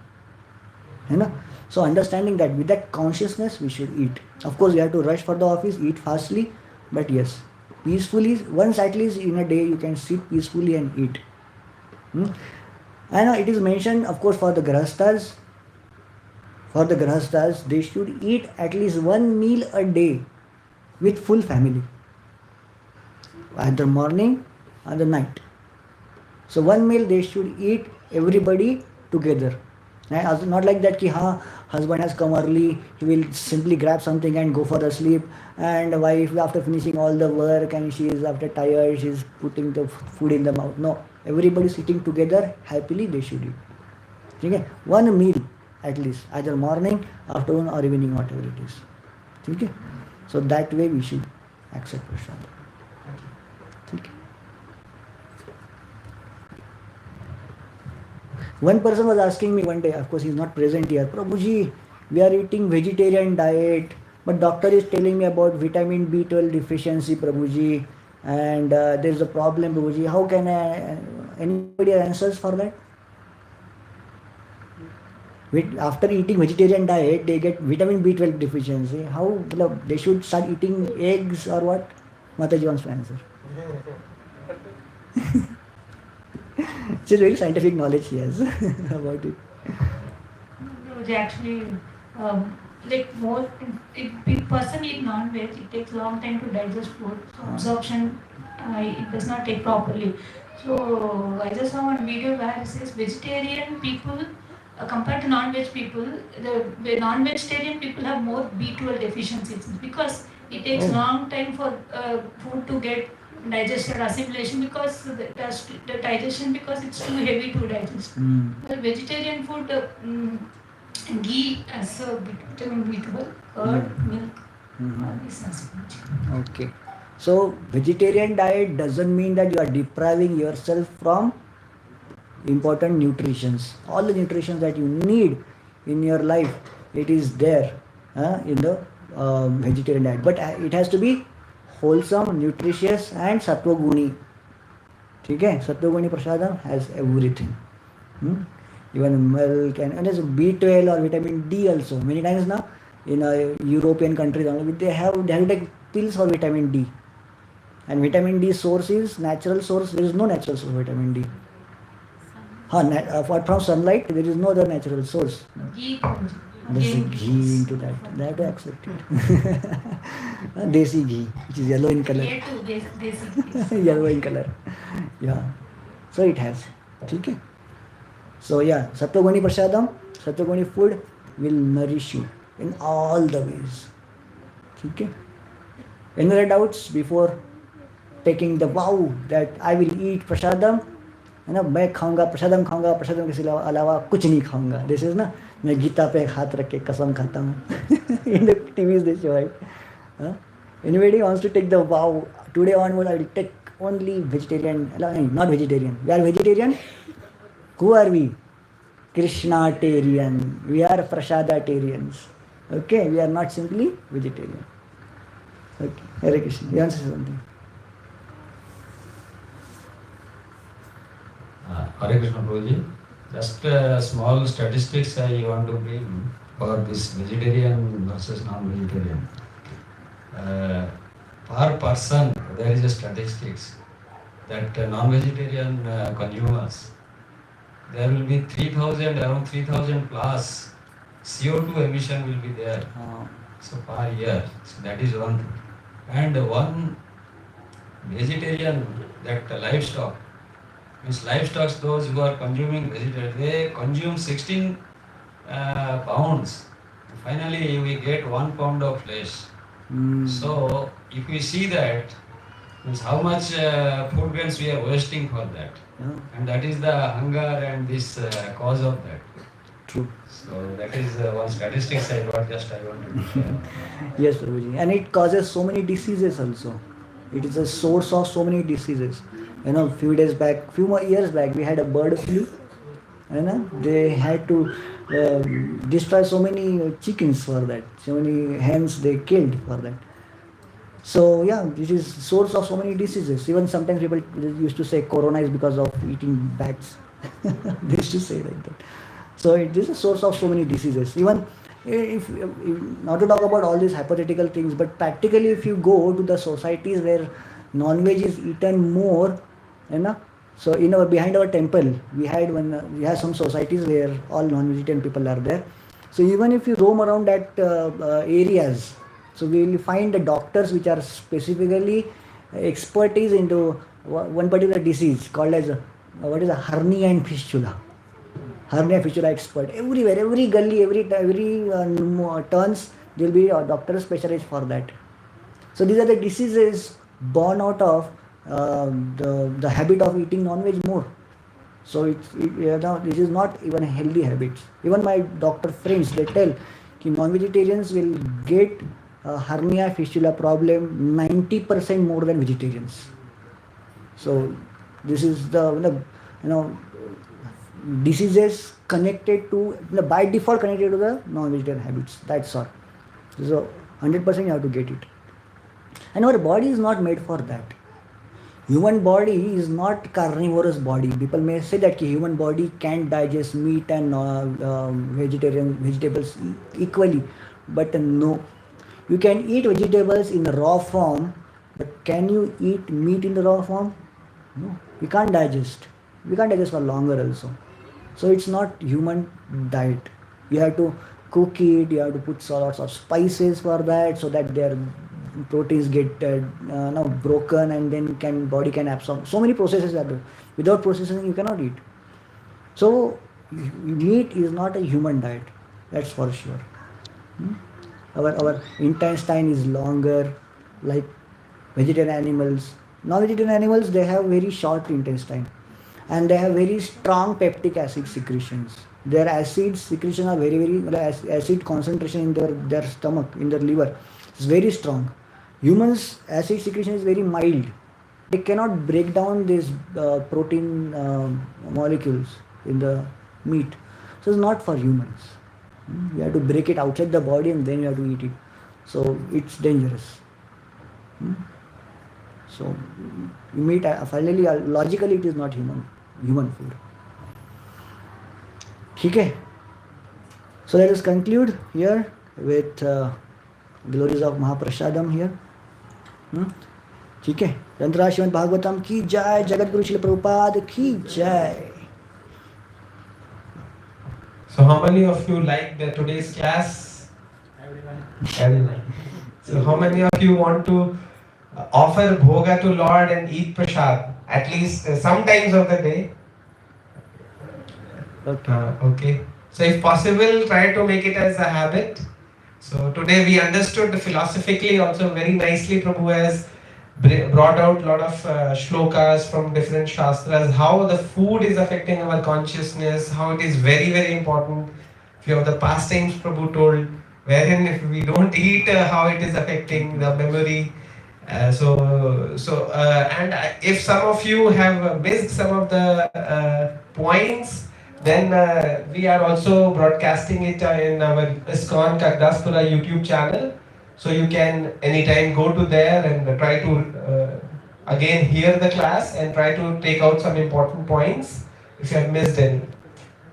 So understanding that with that consciousness we should eat. Of course we have to rush for the office, eat fastly, but yes, peacefully, once at least in a day you can sit peacefully and eat. And it is mentioned, of course, for the grahasthas, they should eat at least 1 meal a day with full family, either morning or the night. So 1 meal they should eat everybody together. Not like that कि हाँ husband has come early, he will simply grab something and go for the sleep, and wife after finishing all the work and she is after tired, she is putting the food in the mouth. No, everybody sitting together happily they should eat. Okay? One meal at least, either morning, afternoon or evening, whatever it is. Okay? So that way we should accept prasad. Okay? One person was asking me one day, of course he is not present here, Prabhuji, we are eating vegetarian diet, but doctor is telling me about vitamin B12 deficiency, Prabhuji, and there is a problem, Prabhuji. How can I, anybody answers for that? After eating vegetarian diet, they get vitamin B12 deficiency. How, they should start eating eggs or what? Mataji wants to answer. It's a very scientific knowledge he has about it. They actually, like more, if person eat non-veg, it takes long time to digest food. So absorption, it does not take properly. So I just saw one video where it says vegetarian people compared to non-veg people, the non-vegetarian people have more B12 deficiencies because it takes long time for food to get digested, assimilation, because the digestion, because it's too heavy to digest. The vegetarian food, ghee as a vitamin B12, curd, milk, all these as much. Okay. So vegetarian diet doesn't mean that you are depriving yourself from important nutritions. All the nutritions that you need in your life, it is there in the vegetarian diet. But it has to be wholesome, nutritious and sattva guni. Okay? Sattva guni prasadam has everything. Even milk and there's B12 or vitamin D also. Many times now in European countries they have to take pills for vitamin D. And vitamin D source is natural source. There is no natural source of vitamin D. Apart from sunlight, there is no other natural source. Ghee. There's ghee into that. They have to accept it. Desi ghee, which is yellow in color. Yellow in color. Yeah. So it has. Okay. So yeah, Sattva-guni prasadam, Sattva-guni food will nourish you in all the ways. Okay. Any other doubts before taking the vow that I will eat prasadam? है ना, मैं खाऊंगा प्रसादम के अलावा कुछ नहीं खाऊंगा. This is ना, मैं गीता पे हाथ रख के कसम खाता हूँ. In the TVs they show it. Anybody wants to take the vow, today onward I will take only vegetarian, not vegetarian. We are vegetarian. Who are we? Krishnatarian. We are prasadatarians. Okay, we are not simply vegetarian. Okay, Hare Krishna. You want to say something? Hare Krishna Prabhuji, just small statistics I want to bring for this vegetarian versus non-vegetarian. Per person, there is a statistics that non-vegetarian consumers, there will be around 3,000 plus CO2 emission will be there. So per year, so that is one. And one vegetarian, that livestock, means livestock, those who are consuming vegetarian, they consume 16 pounds. Finally, we get 1 pound of flesh. So, if we see that, means how much food grains we are wasting for that. And that is the hunger and this cause of that. True. So, that is one statistics I want to share. Yes, Prabhuji. And it causes so many diseases also. It is a source of so many diseases. You know, few years back, we had a bird flu. You know, they had to destroy so many chickens for that. So many hens they killed for that. So yeah, this is source of so many diseases. Even sometimes people used to say corona is because of eating bats. They used to say like that. So it is a source of so many diseases. Even if not to talk about all these hypothetical things, but practically if you go to the societies where non-veg is eaten more, you know, so behind our temple we had some societies where all non-vegetarian people are there. So even if you roam around that areas, so we will find the doctors which are specifically expertise into one particular disease called as what is a hernia and fistula. hernia fistula expert. Everywhere, every gully, every turns, there will be a doctor specialized for that. So these are the diseases born out of the habit of eating non-veg more. So this is not even a healthy habit. Even my doctor friends, they tell non-vegetarians will get hernia fistula problem 90% more than vegetarians. So this is the diseases connected to by default connected to the non-vegetarian habits. That's all. So 100% you have to get it. And our body is not made for that. Human body is not carnivorous body. People may say that human body can digest meat and vegetables equally, but no. You can eat vegetables in the raw form, but can you eat meat in the raw form? No. We can't digest. We can't digest for longer also. So it's not human diet. You have to cook it. You have to put lots of spices for that, so that their proteins get broken, and then body can absorb. So many processes are there. Without processing, you cannot eat. So meat is not a human diet. That's for sure. Our intestine is longer, like vegetarian animals. Non-vegetarian animals, they have very short intestine, and they have very strong peptic acid secretions. Their acid secretion are very acid concentration in their stomach, in their liver, is very strong. Humans' acid secretion is very mild. They cannot break down these protein molecules in the meat. So it's not for humans. You have to break it outside the body and then you have to eat it. So it's dangerous. So meat, finally, logically, it is not human food. Okay. So let us conclude here with glories of Mahaprasadam here. ठीक है. तंत्रा श्रीमद् भागवतम की जय. जगत गुरु श्रील प्रभुपाद की जय. So how many of you liked today's class? Everyone. So how many of you want to offer bhoga to Lord and eat prasad at least sometimes of the day? Okay. So if possible, try to make it as a habit. So today we understood philosophically also very nicely. Prabhu has brought out a lot of shlokas from different shastras, how the food is affecting our consciousness, how it is very important. Few of the pastimes Prabhu told, wherein if we don't eat, how it is affecting the memory. And if some of you have missed some of the points, then we are also broadcasting it in our Iskcon Kaggadaspura YouTube channel. So you can anytime go to there and try to again hear the class and try to take out some important points if you have missed any.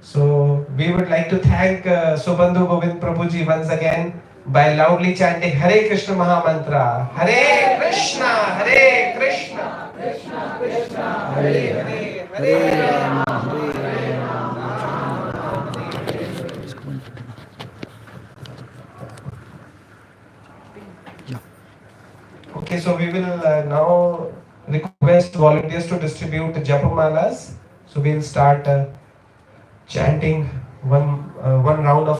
So we would like to thank Subandhu Govinda Prabhuji once again by loudly chanting Hare Krishna Maha Mantra. Hare Krishna, Hare Krishna, Krishna Krishna, Hare Hare, Hare Rama, Hare Rama. Okay, so we will now request volunteers to distribute japamalas. So we will start chanting one round of